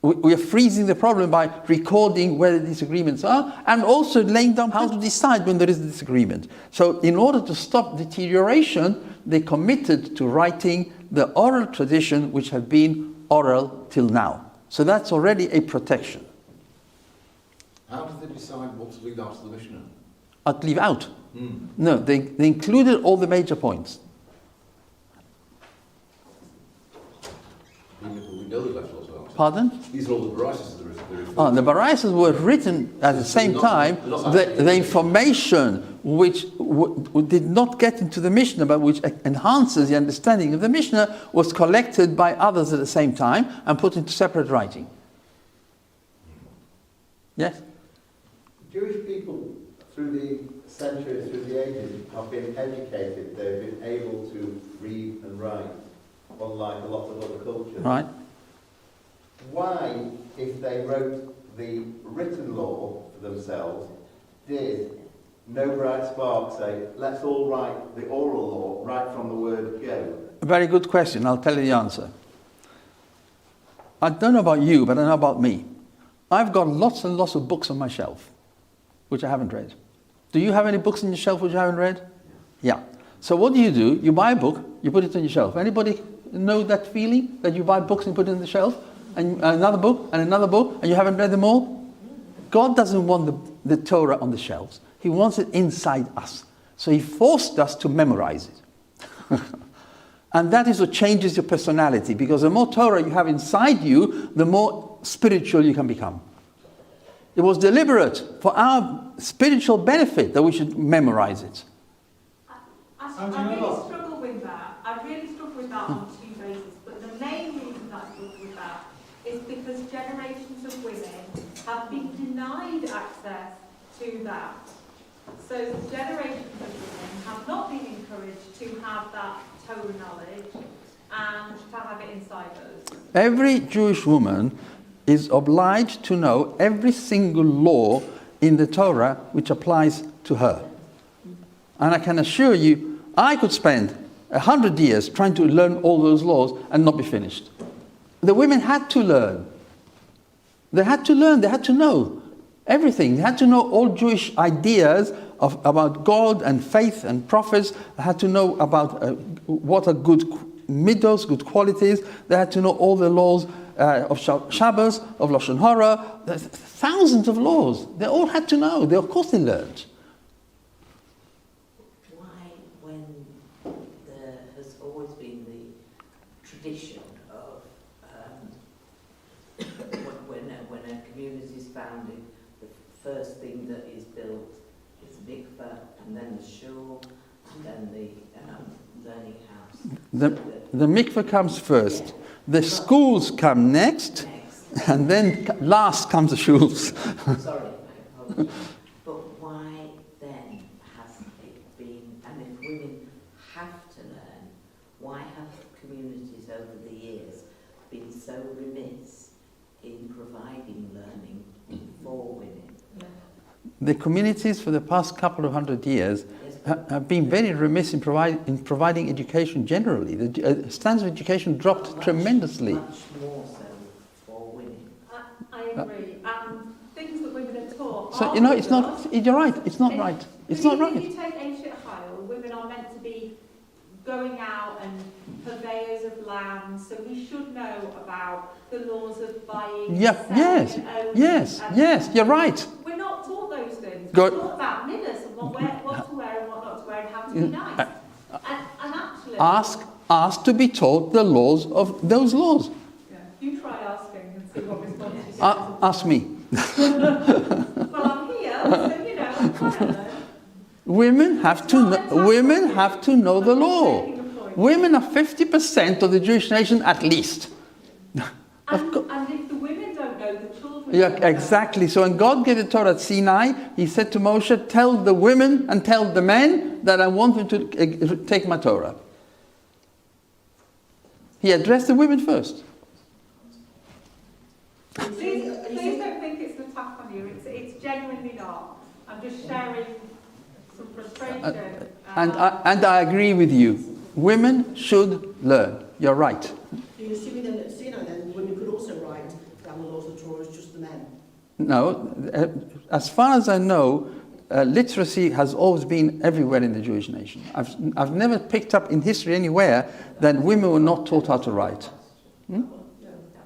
we are freezing the problem by recording where the disagreements are, and also laying down how to decide when there is a disagreement. So in order to stop deterioration, they committed to writing the oral tradition, which had been oral till now. So that's already a protection. How did they decide what to leave out of the Mishnah? To leave out? No, they included all the major points. We know they left lots out. Pardon? These are all the Baraisas that there is. The Baraisas were written at the same time. The information which did not get into the Mishnah, but which enhances the understanding of the Mishnah, was collected by others at the same time and put into separate writing. Yes? Jewish people, through the centuries, through the ages, have been educated. They've been able to read and write, unlike a lot of other cultures. Right. Why, if they wrote the written law for themselves, did no bright spark say, let's all write the oral law right from the word go? A very good question. I'll tell you the answer. I don't know about you, but I know about me. I've got lots and lots of books on my shelf, which I haven't read. Do you have any books on your shelf which you haven't read? Yeah. So what do? You buy a book, you put it on your shelf. Anybody know that feeling that you buy books and put it on the shelf? And another book, and you haven't read them all? God doesn't want the Torah on the shelves. He wants it inside us. So he forced us to memorize it. And that is what changes your personality, because the more Torah you have inside you, the more spiritual you can become. It was deliberate for our spiritual benefit that we should memorize it. I really struggle with that. On two bases. But the main reason that I struggle with that is because generations of women have been denied access to that. So generations of women have not been encouraged to have that Torah knowledge. and to have it inside us. Every Jewish woman is obliged to know every single law in the Torah which applies to her. And I can assure you, I could spend 100 years trying to learn all those laws and not be finished. The women had to learn. They had to learn, they had to know everything. They had to know all Jewish ideas about God and faith and prophets. They had to know about what are good middos, good qualities. They had to know all the laws of Shabbos, of Lashon Hara. There's thousands of laws. They all had to know. Of course they learned. Why, when there has always been the tradition of when a community is founded, the first thing that is built is a mikveh, and then the shul, and then the learning house. The mikveh comes first. Yeah. The schools come next, and then last comes the shuls. Sorry, I apologize. But why then has it been, and if women have to learn, why have communities over the years been so remiss in providing learning for women? The communities for the past couple of 100 years have been very remiss in providing education generally. The standards of education dropped tremendously. Much more so for women. I agree. And things that women are taught. So, it's not, you're right, it's not right. It's not right. If you take ancient Ohio, women are meant to be going out and purveyors of land, so we should know about the laws of buying, Yes, selling, and owning. yes, you're right. We're not taught those things. Good. We're taught about midas and what to wear and what not to wear and how to be nice. And actually... Ask to be taught the laws of those laws. Yeah. You try asking and see what response you get. Ask me. Well, I'm here, so, I'm trying to learn. Women have to know the law. Women are 50% of the Jewish nation at least. And if the women don't know, the children Yeah, don't know. exactly. So when God gave the Torah at Sinai, he said to Moshe, tell the women and tell the men that I want them to take my Torah. He addressed the women first. Please don't think it's an attack on you. It's genuinely not. I'm just sharing some frustration. And I agree with you. Women should learn. You're right. So you're assuming then at Sinai then women could also write down the laws of the Torah as just the men? No, as far as I know, literacy has always been everywhere in the Jewish nation. I've never picked up in history anywhere that women were not taught how to write. Hmm? That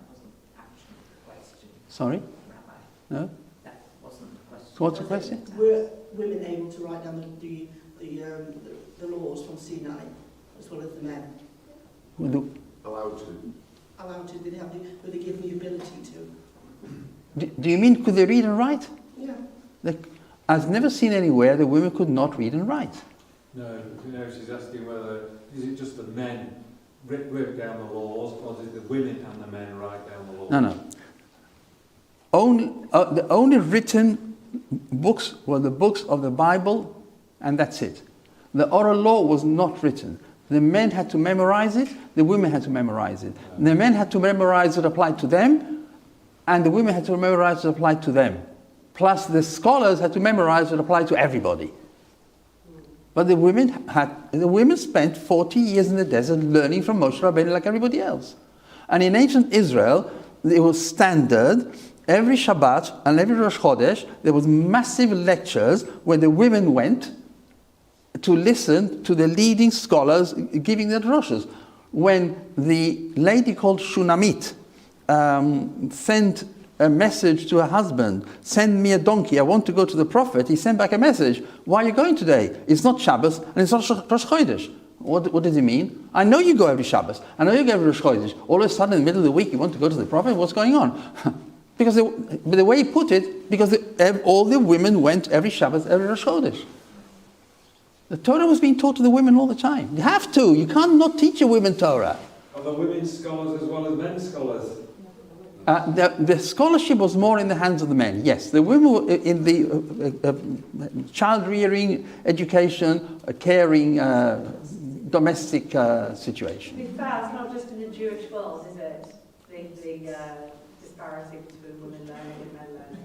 wasn't actually the question, Sorry? Rabbi. No? That wasn't the question. What's the question? Were women able to write down the laws from Sinai as well as the men? Allowed to. Allowed to? Were they given the ability to? Do you mean could they read and write? Yeah. I've never seen anywhere that women could not read and write. No, she's asking whether, is it just the men wrote down the laws, or is it the women and the men write down the laws? No. The only written books were the books of the Bible, and that's it. The oral law was not written. The men had to memorize it, the women had to memorize it. The men had to memorize what applied to them, and the women had to memorize what applied to them. Plus the scholars had to memorize what applied to everybody. But the women spent 40 years in the desert learning from Moshe Rabbeinu like everybody else. And in ancient Israel, it was standard. Every Shabbat and every Rosh Chodesh, there was massive lectures where the women went to listen to the leading scholars giving their droshes. When the lady called Shunamit sent a message to her husband, send me a donkey, I want to go to the prophet, he sent back a message, why are you going today? It's not Shabbos and it's not Rosh Chodesh. What does it mean? I know you go every Shabbos, I know you go every Rosh Chodesh. All of a sudden in the middle of the week you want to go to the prophet, what's going on? Because the way he put it, because all the women went every Shabbos, every Rosh Chodesh. The Torah was being taught to the women all the time. You have to. You can't not teach a women Torah. Are the women's scholars as well as men's scholars? The scholarship was more in the hands of the men, yes. The women were in the child-rearing, education, caring, domestic situation. To be fair, it's not just in the Jewish world, is it? The disparity between women learning and men learning.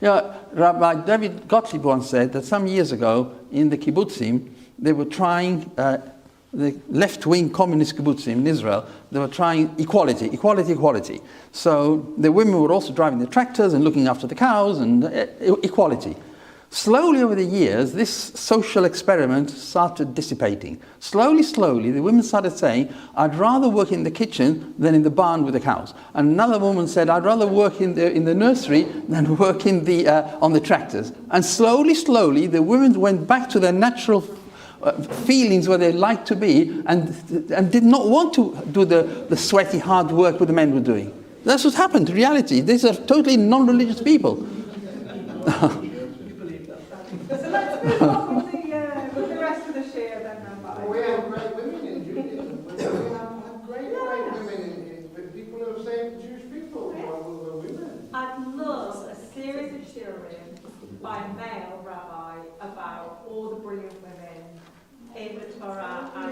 Yeah, Rabbi David Gottlieb once said that some years ago in the kibbutzim, they were trying, the left-wing communist kibbutzim in Israel, they were trying equality. So the women were also driving the tractors and looking after the cows and equality. Slowly over the years, this social experiment started dissipating. Slowly, the women started saying, I'd rather work in the kitchen than in the barn with the cows. And another woman said, I'd rather work in the nursery than work in on the tractors. And slowly, the women went back to their natural feelings where they liked to be and did not want to do the sweaty, hard work what the men were doing. That's what happened in reality. These are totally non-religious people. So let's move on with the rest of the share then, Rabbi. We have great women in Judaism. We have great women in people who are saying Jewish people are women. I'd love a series of shiurim by a male rabbi about all the brilliant women in the Torah and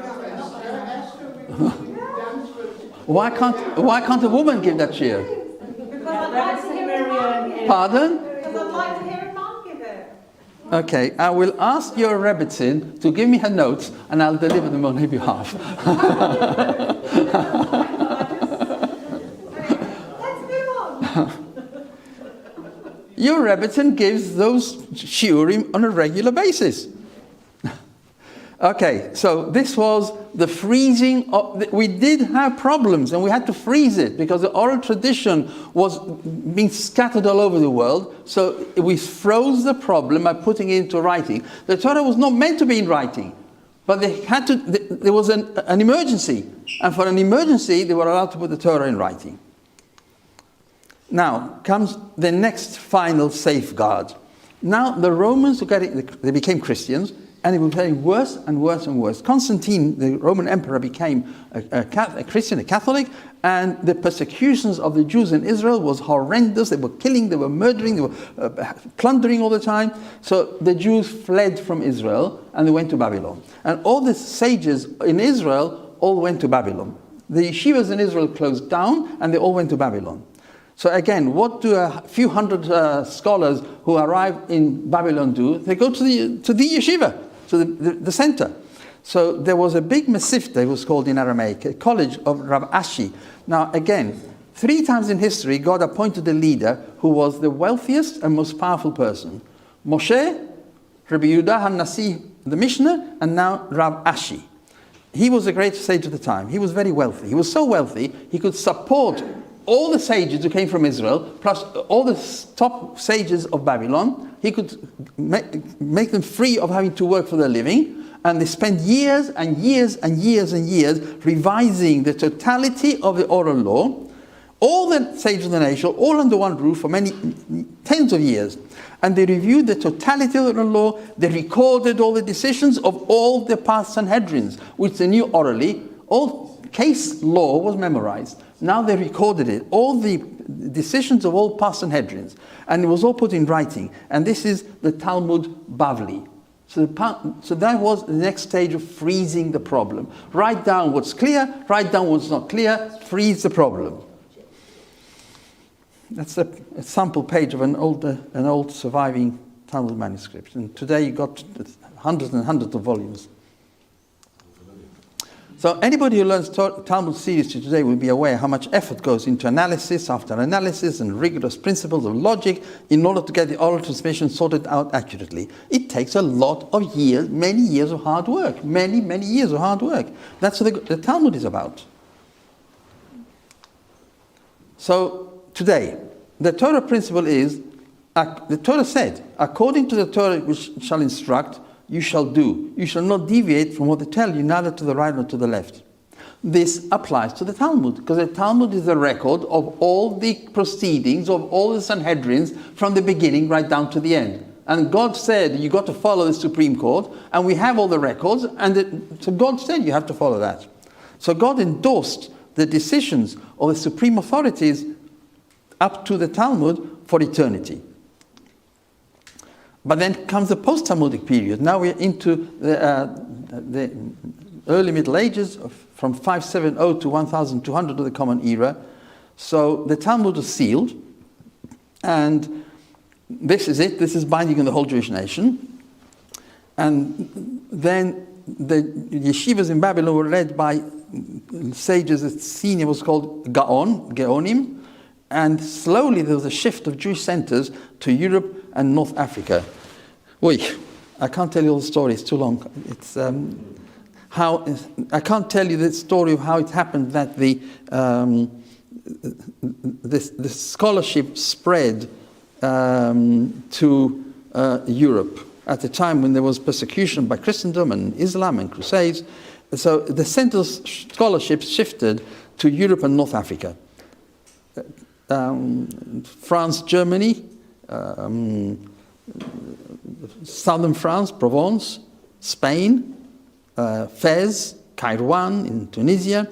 Why can't a woman give that shir? because I'd like to hear a man give it. Pardon? Because I'd like to hear a man give it. Okay, I will ask your rebbitzin to give me her notes and I'll deliver them on her behalf. Let's move on. Your rebbitzin gives those shiurim on a regular basis. Okay, so this was the freezing of... We did have problems and we had to freeze it because the oral tradition was being scattered all over the world. So we froze the problem by putting it into writing. The Torah was not meant to be in writing, but they had to... There was an emergency. And for an emergency, they were allowed to put the Torah in writing. Now comes the next final safeguard. Now the Romans, they became Christians, and it was getting worse and worse and worse. Constantine, the Roman emperor, became a Christian, a Catholic, and the persecutions of the Jews in Israel was horrendous. They were killing, they were murdering, they were plundering all the time. So the Jews fled from Israel and they went to Babylon. And all the sages in Israel all went to Babylon. The yeshivas in Israel closed down and they all went to Babylon. So again, what do a few hundred scholars who arrive in Babylon do? They go to the yeshiva, to the center. So there was a big mesivta, it was called in Aramaic, a college of Rav Ashi. Now again, 3 times in history, God appointed a leader who was the wealthiest and most powerful person. Moshe, Rabbi Yehuda HaNasi, the Mishnah, and now Rav Ashi. He was the greatest sage of the time. He was very wealthy. He was so wealthy, he could support all the sages who came from Israel, plus all the top sages of Babylon. He could make them free of having to work for their living. And they spent years and years and years and years revising the totality of the oral law. All the sages of the nation, all under one roof for many tens of years. And they reviewed the totality of the law. They recorded all the decisions of all the past Sanhedrins, which they knew orally. All case law was memorized. Now they recorded it, all the decisions of all past Sanhedrins, and it was all put in writing. And this is the Talmud Bavli. So that was the next stage of freezing the problem. Write down what's clear, write down what's not clear, freeze the problem. That's a sample page of an old surviving Talmud manuscript. And today you've got hundreds and hundreds of volumes. So anybody who learns Talmud seriously today will be aware how much effort goes into analysis after analysis and rigorous principles of logic in order to get the oral transmission sorted out accurately. It takes a lot of years, many years of hard work. Many, many years of hard work. That's what the Talmud is about. So today, the Torah principle is, the Torah said, according to the Torah which shall instruct, you shall do. You shall not deviate from what they tell you, neither to the right nor to the left. This applies to the Talmud, because the Talmud is the record of all the proceedings of all the Sanhedrins from the beginning right down to the end. And God said, you got to follow the Supreme Court, and we have all the records, and so God said you have to follow that. So God endorsed the decisions of the supreme authorities up to the Talmud for eternity. But then comes the post-Talmudic period. Now we're into the early Middle Ages, from 570 to 1200 of the Common Era. So the Talmud was sealed, and this is it. This is binding on the whole Jewish nation. And then the yeshivas in Babylon were led by sages. The senior was called Gaonim, and slowly there was a shift of Jewish centers to Europe and North Africa. I can't tell you all the story, it's too long. It's I can't tell you the story of how it happened that the scholarship spread to Europe at a time when there was persecution by Christendom and Islam and Crusades. So the center of scholarship shifted to Europe and North Africa. France, Germany, southern France, Provence, Spain, Fez, Kairouan in Tunisia,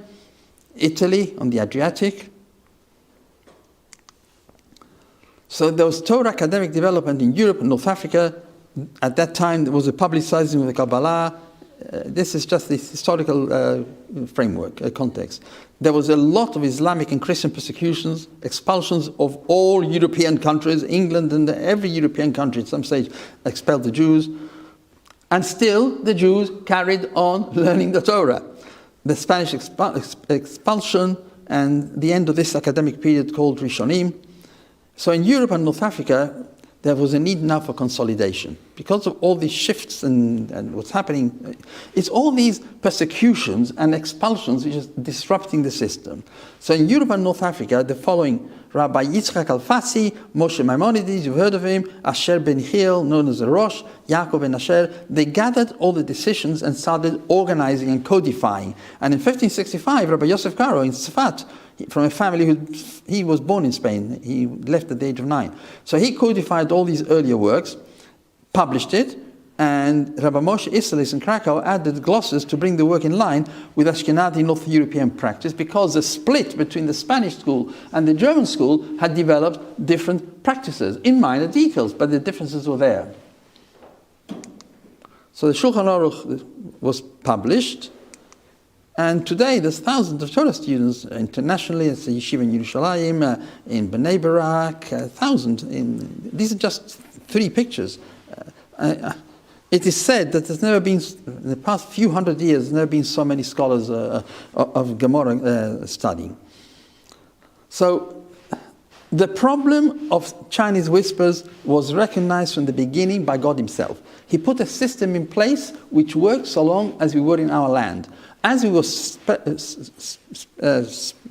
Italy on the Adriatic. So there was Torah academic development in Europe and North Africa. At that time, there was a publicizing of the Kabbalah. This is just the historical framework, context. There was a lot of Islamic and Christian persecutions, expulsions of all European countries. England and every European country at some stage expelled the Jews. And still, the Jews carried on learning the Torah. The Spanish expulsion and the end of this academic period called Rishonim. So in Europe and North Africa, there was a need now for consolidation. Because of all these shifts and what's happening, it's all these persecutions and expulsions which is disrupting the system. So in Europe and North Africa, the following: Rabbi Yitzchak Alfasi, Moshe Maimonides, you've heard of him, Asher ben Chiel, known as the Rosh, Yaakov ben Asher, they gathered all the decisions and started organizing and codifying. And in 1565, Rabbi Yosef Karo in Sfat, from a family he was born in Spain, he left at the age of 9. So he codified all these earlier works, published it, and Rabbi Moshe Isserles in Krakow added glosses to bring the work in line with Ashkenazi North European practice, because the split between the Spanish school and the German school had developed different practices in minor details, but the differences were there. So the Shulchan Aruch was published, and today there's thousands of Torah students internationally. It's a yeshiva in Yerushalayim, in Bnei Barak, thousands. These are just 3 pictures. It is said that there's never been, in the past few hundred years, there's never been so many scholars of Gemara studying. So the problem of Chinese whispers was recognized from the beginning by God himself. He put a system in place which worked so long as we were in our land. As we were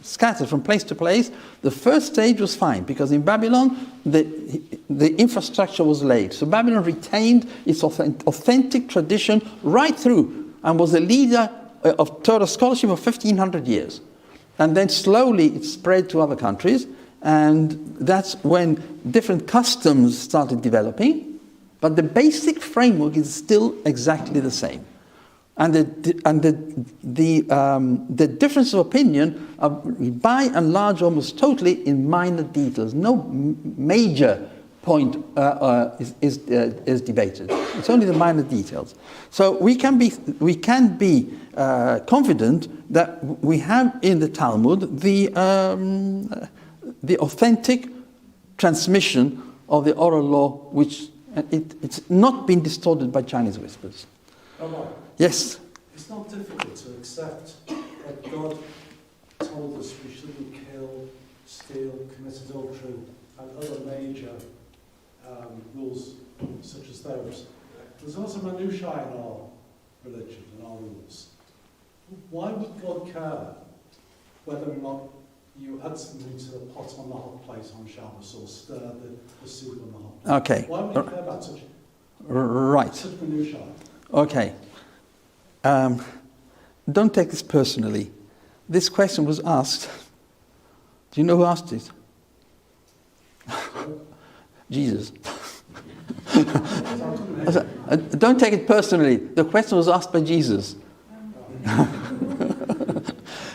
scattered from place to place, the first stage was fine, because in Babylon, the infrastructure was laid. So Babylon retained its authentic tradition right through, and was a leader of Torah scholarship for 1,500 years. And then slowly it spread to other countries, and that's when different customs started developing. But the basic framework is still exactly the same. And the difference of opinion are by and large almost totally in minor details. No major point is debated. It's only the minor details. So we can be confident that we have in the Talmud the authentic transmission of the oral law, which it's not been distorted by Chinese whispers. Yes? It's not difficult to accept that God told us we shouldn't kill, steal, commit adultery, and other major rules such as those. There's also minutiae in our religion and our rules. Why would God care whether or not you add something to the pot on the hot plate on Shabbos, or stir the soup on the hot plate? Okay. Why would you care about such minutiae? Okay. Don't take this personally. This question was asked. Do you know who asked it? Jesus. Don't take it personally. The question was asked by Jesus.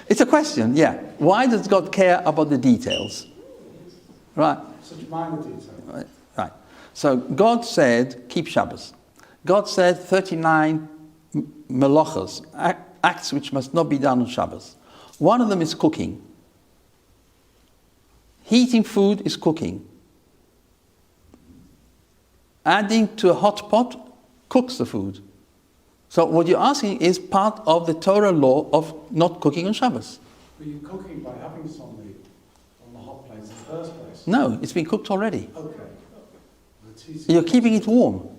It's a question, yeah. Why does God care about the details? Right. Such minor detail. Right. So God said, keep Shabbos. God said 39 melachos, acts which must not be done on Shabbos. One of them is cooking. Heating food is cooking. Adding to a hot pot cooks the food. So what you're asking is part of the Torah law of not cooking on Shabbos. Were you cooking by having it on the hot plates in the first place? No, it's been cooked already. Okay. You're keeping it warm.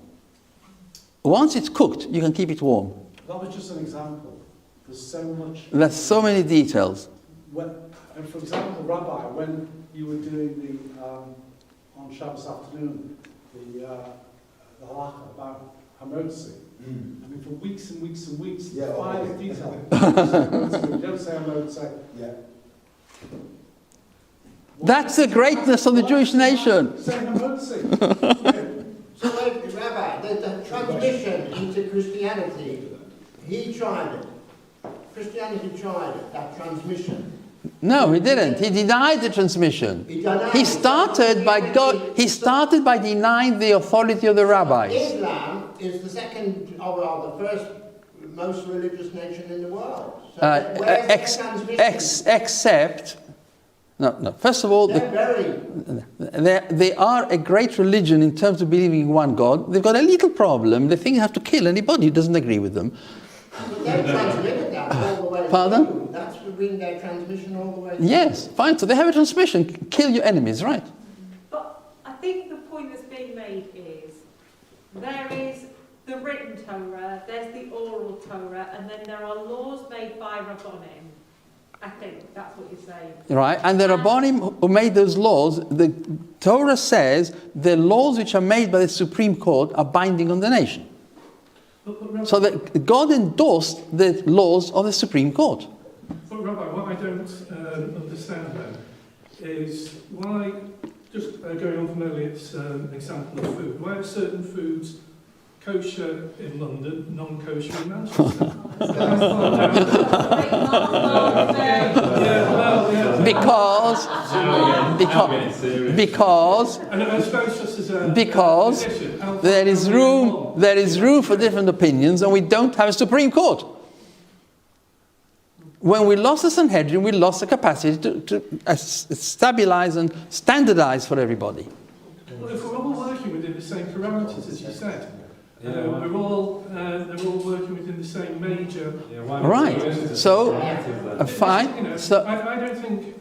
Once it's cooked, you can keep it warm. That was just an example. There's so much. There's so many details. And for example, Rabbi, when you were doing the on Shabbos afternoon, the halacha about hamotzi. I mean, for weeks and weeks and weeks, Yeah, fine always. detail. You don't say hamotzi. Yeah. That's the greatness of the Jewish nation. Say hamotzi. So, Rabbi, the transmission into Christianity, he tried it. Christianity tried it, that transmission. No, he didn't. He denied the transmission. He started by denying the authority of the rabbis. Islam is the second, or the first most religious nation in the world. So where's the transmission? Except, no. First of all, they are a great religion in terms of believing in one God. They've got a little problem. They think they have to kill anybody who doesn't agree with them. But they transmitted that all the way Pardon? through. That's been their transmission all the way through. Yes, fine. So they have a transmission. Kill your enemies, right? But I think the point that's being made is there is the written Torah, there's the oral Torah, and then there are laws made by Rabbonim. I think that's what you're saying. Right, and the Rabbonim who made those laws, the Torah says the laws which are made by the Supreme Court are binding on the nation. So that God endorsed the laws of the Supreme Court. But Rabbi, what I don't understand then is why, just going on from earlier's example of food, why are certain foods kosher in London, non-kosher in Manchester? Because there is room for different opinions, and we don't have a Supreme Court. When we lost the Sanhedrin, we lost the capacity to stabilize and standardize for everybody. Well, if we're all working within the same parameters, as you said, they're all working within the same major. Right. So, fine. You know, So, I don't think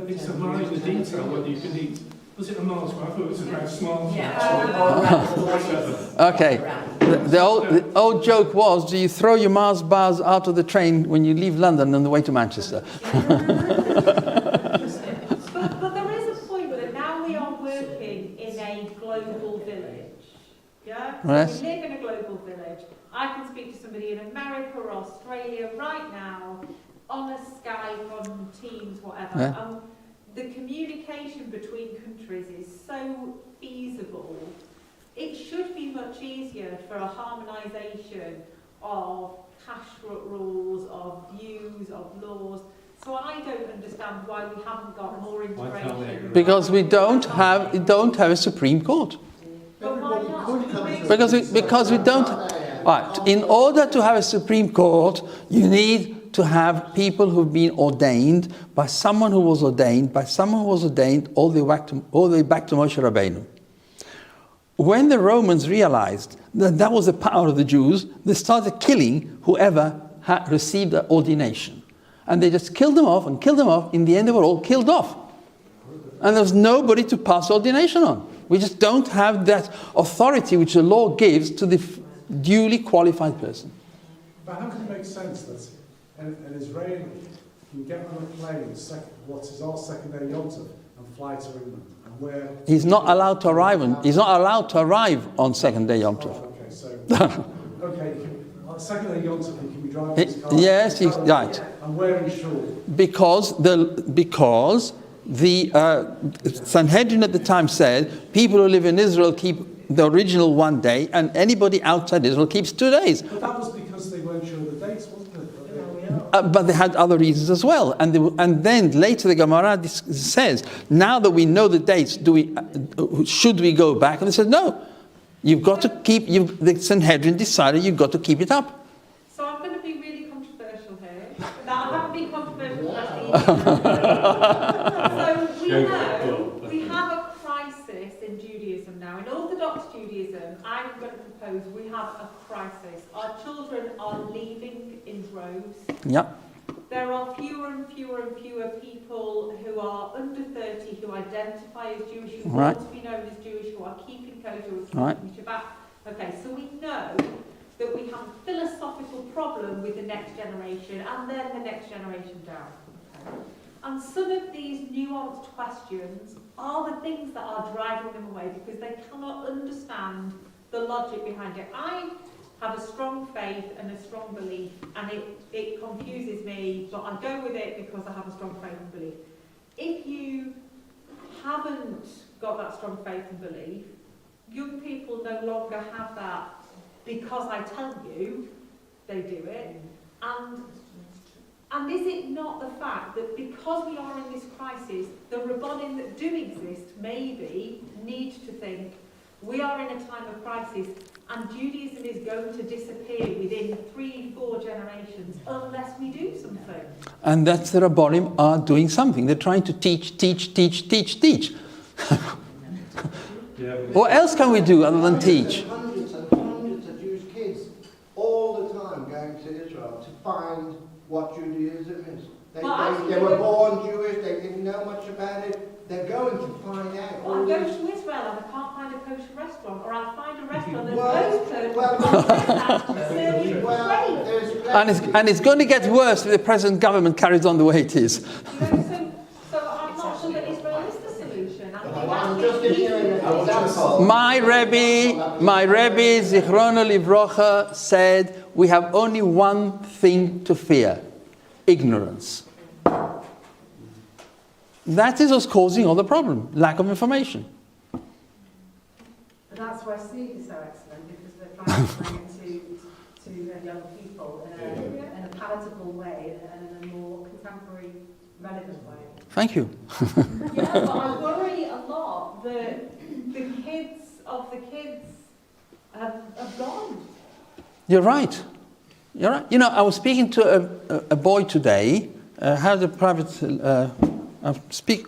it's a minor detail whether you can eat. Was it a Mars bar? I thought it was about small. okay. The old joke was, do you throw your Mars bars out of the train when you leave London on the way to Manchester? But there is a point that now we are working in a global village. Yeah? So Yes. we live in a global village. I can speak to somebody in America or Australia right now on a Skype, on Teams, whatever. Yeah. The communication between countries is so feasible. It should be much easier for a harmonisation of kashrut rules, of views, of laws. So I don't understand why we haven't got more integration. Because we don't have a Supreme Court. But why not? Because we don't. Right. In order to have a Supreme Court, you need to have people who've been ordained by someone who was ordained all the way back to Moshe Rabbeinu. When the Romans realized that that was the power of the Jews, they started killing whoever had received the ordination. And they just killed them off. In the end, they were all killed off. And there was nobody to pass ordination on. We just don't have that authority which the law gives to the duly qualified person. But how can it make sense that an Israeli can get on a plane, what is our second-day Yom Tov, and fly to England? He's not allowed to arrive on second day Yom Tov. Oh, okay, so on second day Yom Tov, he can be driving his car. Yes, right. And wearing shul. Because the Sanhedrin at the time said people who live in Israel keep the original 1 day, and anybody outside Israel keeps 2 days. But that was because they weren't sure of the dates, wasn't it? But they had other reasons as well. And then later the Gemara says, now that we know the dates, should we go back? And they said, no. You've got to keep, the Sanhedrin decided you've got to keep it up. So I'm going to be really controversial So we have a crisis in Judaism now. In Orthodox Judaism, I'm going to propose we have a crisis. Our children are leaving in droves. Yeah. There are fewer and fewer and fewer people who are under 30 who identify as Jewish, who want to be known as Jewish, who are keeping kosher, who are keeping Shabbat. Okay, so we know that we have a philosophical problem with the next generation and then the next generation down. Okay. And some of these nuanced questions are the things that are driving them away because they cannot understand the logic behind it. I have a strong faith and a strong belief, and it confuses me, but I go with it because I have a strong faith and belief. If you haven't got that strong faith and belief, young people no longer have that because I tell you they do it. And is it not the fact that because we are in this crisis, the Rabbanim that do exist maybe need to think we are in a time of crisis and Judaism is going to disappear within 3-4 generations unless we do something. And that's the Rabbanim are doing something. They're trying to teach. What else can we do other than teach? Hundreds and hundreds of Jewish kids all the time going to Israel to find what Judaism is. They were born Jewish, they didn't know much about it. They're going to find out. Well, I go to Israel and I can't find a kosher restaurant, or I'll find a restaurant that's And it's going to get worse if the present government carries on the way it is. So I'm not sure that Israel is the solution. I'm just giving you an example. My Rebbe, Zichrono Livrocha, said, we have only one thing to fear: ignorance. That is what's causing all the problem, lack of information. But that's why Steve is so excellent, because we're trying to bring it to young people in a palatable way and in a more contemporary, relevant way. Thank you. Yeah, but I worry a lot that the kids have gone. You're right. You're right. You know, I was speaking to a boy today, had a private...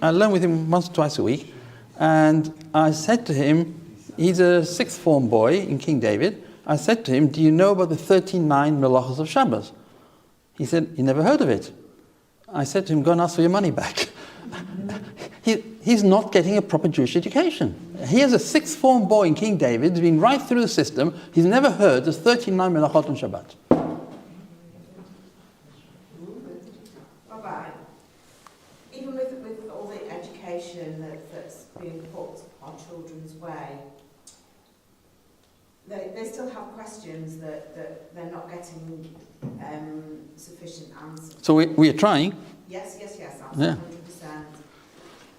I learn with him once or twice a week, and I said to him, he's a 6th form boy in King David. I said to him, do you know about the 39 melachos of Shabbos? He said, he never heard of it. I said to him, go and ask for your money back. He's not getting a proper Jewish education. He is a 6th form boy in King David, he's been right through the system, he's never heard of 39 melachot on Shabbat. Even with all the education that's being put our children's way, they still have questions that they're not getting sufficient answers. So we are trying. Yes, absolutely,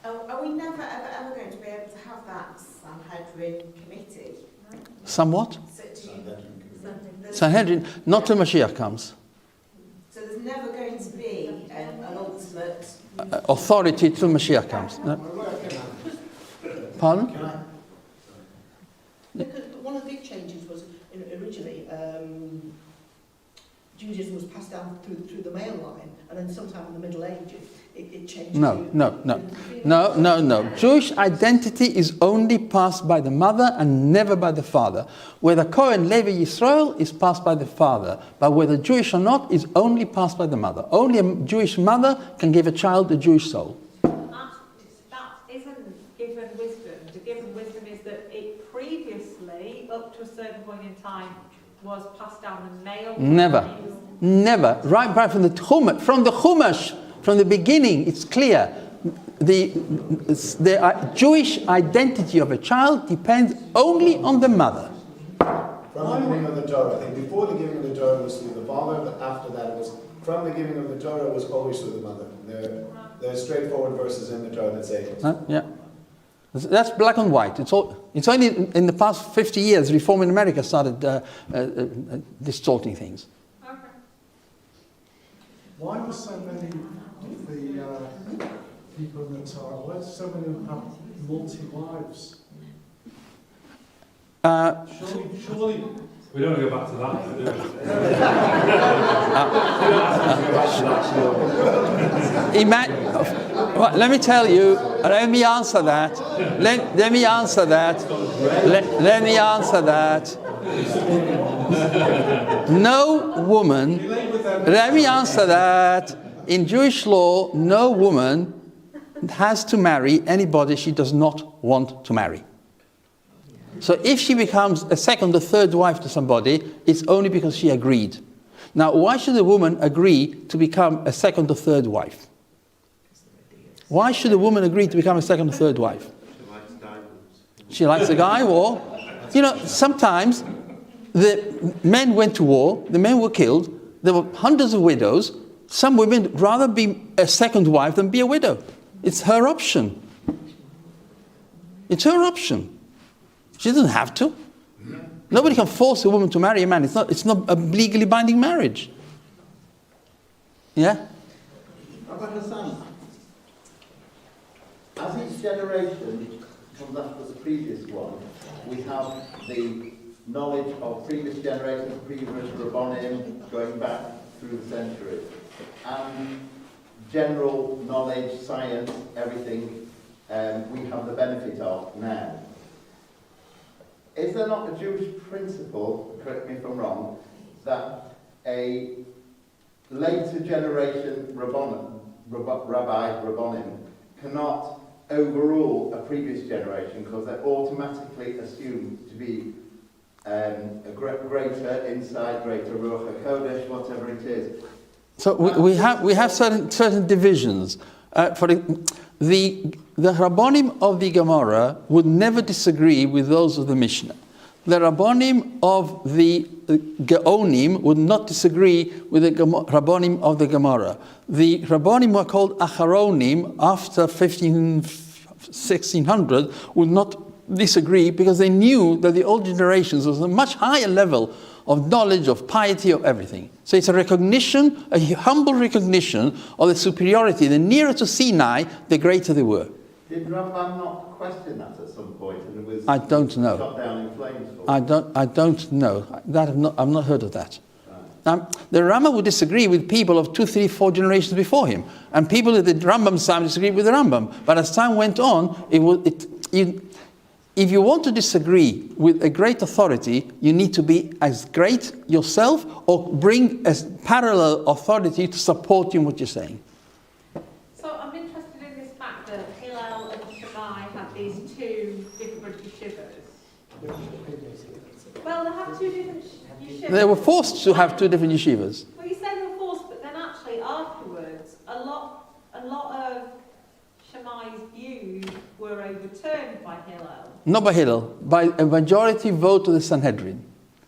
100%. Are we never, ever going to be able to have that Sanhedrin committee? Somewhat. So Sanhedrin, not till Mashiach comes. So there's never going to be an ultimate... Authority till Mashiach comes. No? Pardon? One of the big changes was originally Judaism was passed down through the male line, and then sometime in the Middle Ages it changed. No. Jewish identity is only passed by the mother and never by the father. Whether Kohen, Levi, Yisrael is passed by the father, but whether Jewish or not is only passed by the mother. Only a Jewish mother can give a child a Jewish soul. That isn't given wisdom. The given wisdom is that it previously, up to a certain point in time, was passed down the male. Never. Right from the Chumash, from the beginning, it's clear. The Jewish identity of a child depends only on the mother. From the giving of the Torah. I think before the giving of the Torah was through the father, but after that it was from the giving of the Torah was always through the mother. There are straightforward verses in the Torah that say it. Yeah. That's black and white. It's only in the past 50 years Reform in America started distorting things. Okay. Why were so many of the people in the Torah, why did so many of them have multi-wives? We don't want to go back to that, do we? Well, let me tell you, let me answer that. Let me answer that. Let me answer that. No woman, let me answer that. In Jewish law, no woman has to marry anybody she does not want to marry. So if she becomes a second or third wife to somebody, it's only because she agreed. Now, why should a woman agree to become a second or third wife? Why should a woman agree to become a second or third wife? She likes a guy, or, you know, sometimes the men went to war, the men were killed, there were hundreds of widows. Some women would rather be a second wife than be a widow. It's her option. It's her option. She doesn't have to. Nobody can force a woman to marry a man. It's not a legally binding marriage. Yeah? Rabbi Hassan, as each generation comes after the previous one, we have the knowledge of previous generations, previous Rabbonim, going back through the centuries, and general knowledge, science, everything we have the benefit of now. Is there not a Jewish principle, correct me if I'm wrong, that a later generation Rabbonim cannot overrule a previous generation because they're automatically assumed to be a greater insight, greater Ruach HaKodesh, whatever it is? So we have certain divisions. The Rabbonim of the Gemara would never disagree with those of the Mishnah. The Rabbonim of the Geonim would not disagree with the Rabbonim of the Gemara. The Rabbonim were called Acharonim after 1600 would not disagree because they knew that the old generations was a much higher level of knowledge, of piety, of everything. So it's a recognition, a humble recognition of the superiority. The nearer to Sinai, the greater they were. Did Rambam not question that at some point and was I don't know. shot down in flames for I don't know. I've not heard of that. The Rambam would disagree with people of 2, 3, 4 generations before him, and people at the Rambam's time disagreed with the Rambam. But as time went on, if you want to disagree with a great authority, you need to be as great yourself or bring a parallel authority to support you in what you're saying. So I'm interested in this fact that Hillel and Shammai have these two different yeshivas. Well, they have two different yeshivas. They were forced to have two different yeshivas. Well, you say they were forced, but then actually afterwards, a lot of Shammai's views were overturned by Hillel. Not by Hillel, by a majority vote of the Sanhedrin.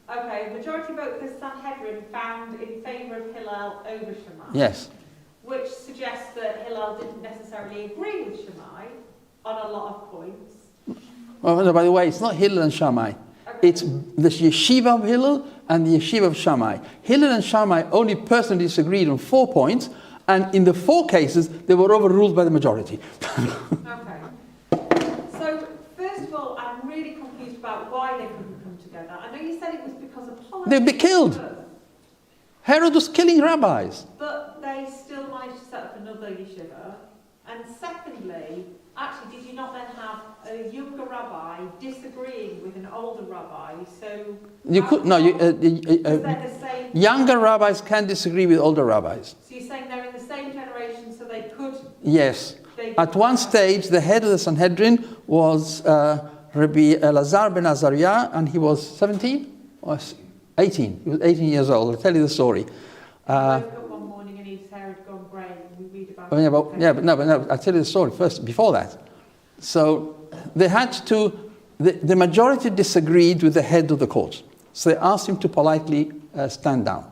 Okay, majority vote of the Sanhedrin found in favour of Hillel over Shammai. Yes. Which suggests that Hillel didn't necessarily agree with Shammai on a lot of points. Well, no, by the way, it's not Hillel and Shammai. Okay. It's the yeshiva of Hillel and the yeshiva of Shammai. Hillel and Shammai only personally disagreed on 4 points, and in the 4 cases, they were overruled by the majority. Okay. So, first of all, I'm really confused about why they couldn't come together. I know you said it was because of politics. They'd be killed. Herod was killing rabbis. But they still managed to set up another yeshiva. And secondly, actually, did you not then have a younger rabbi disagreeing with an older rabbi? So You could no. is that the same? Younger rabbis can disagree with older rabbis. So you're saying they're in the same generation, so they could. Yes. They At one stage, the head of the Sanhedrin was Rabbi Elazar ben Azariah, and he was 17 or 18. He was 18 years old. I'll tell you the story. woke up one morning and his hair had gone grey, and we read about but no. I'll tell you the story first. Before that, so they had to. The majority disagreed with the head of the court, so they asked him to politely stand down,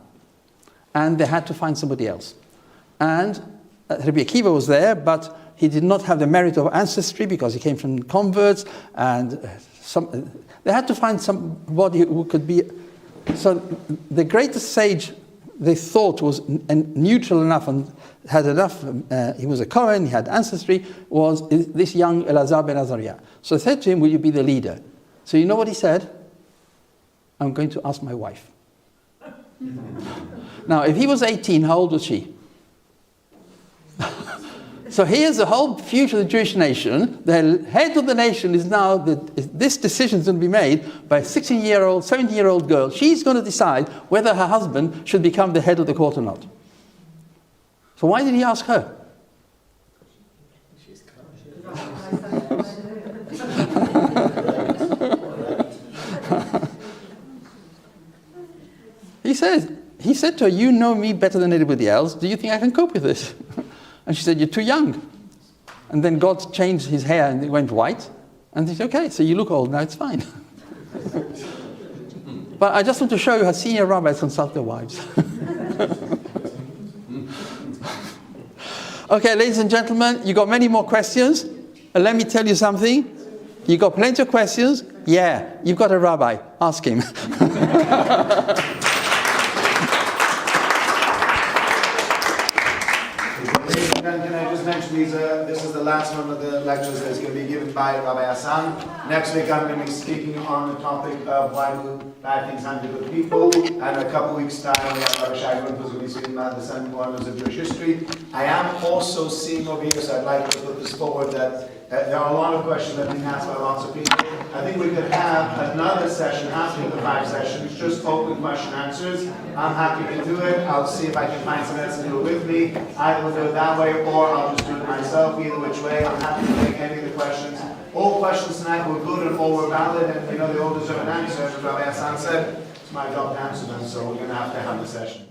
and they had to find somebody else. And Rabbi Akiva was there, but he did not have the merit of ancestry because he came from converts, and they had to find somebody who could be. So the greatest sage they thought was neutral enough and had enough. He was a Kohen, he had ancestry. Was this young Elazar ben Azariah? So they said to him, "Will you be the leader?" So you know what he said? I'm going to ask my wife. Now, if he was 18, how old was she? So here's the whole future of the Jewish nation. The head of the nation is now, this decision is going to be made by a 16-year-old, 17-year-old girl. She's going to decide whether her husband should become the head of the court or not. So why did he ask her? He said to her, you know me better than anybody else. Do you think I can cope with this? And she said, you're too young. And then God changed his hair and it went white. And he said, okay, so you look old now, it's fine. But I just want to show you how senior rabbis consult their wives. Okay, ladies and gentlemen, you got many more questions. Let me tell you something. You got plenty of questions. Yeah, you've got a rabbi. Ask him. Can I just mention this is the last one of the lectures that's going to be given by Rabbi Hassan. Next week I'm going to be speaking on the topic of why do bad things happen to good people. And a couple of weeks' time, Rabbi Shagrin who's going to be speaking about the 7 wonders of Jewish history. I am also seeing over here, so I'd like to put this forward, that there are a lot of questions that have been asked by lots of people. I think we could have another session after the 5 sessions, just open question answers. I'm happy to do it. I'll see if I can find someone else to do it with me. Either we'll do it that way or I'll just do it myself. Either which way, I'm happy to take any of the questions. All questions tonight were good and all were valid, and they all deserve an answer. As Rabbi Hassan said, it's my job to answer them, so we're going to have the session.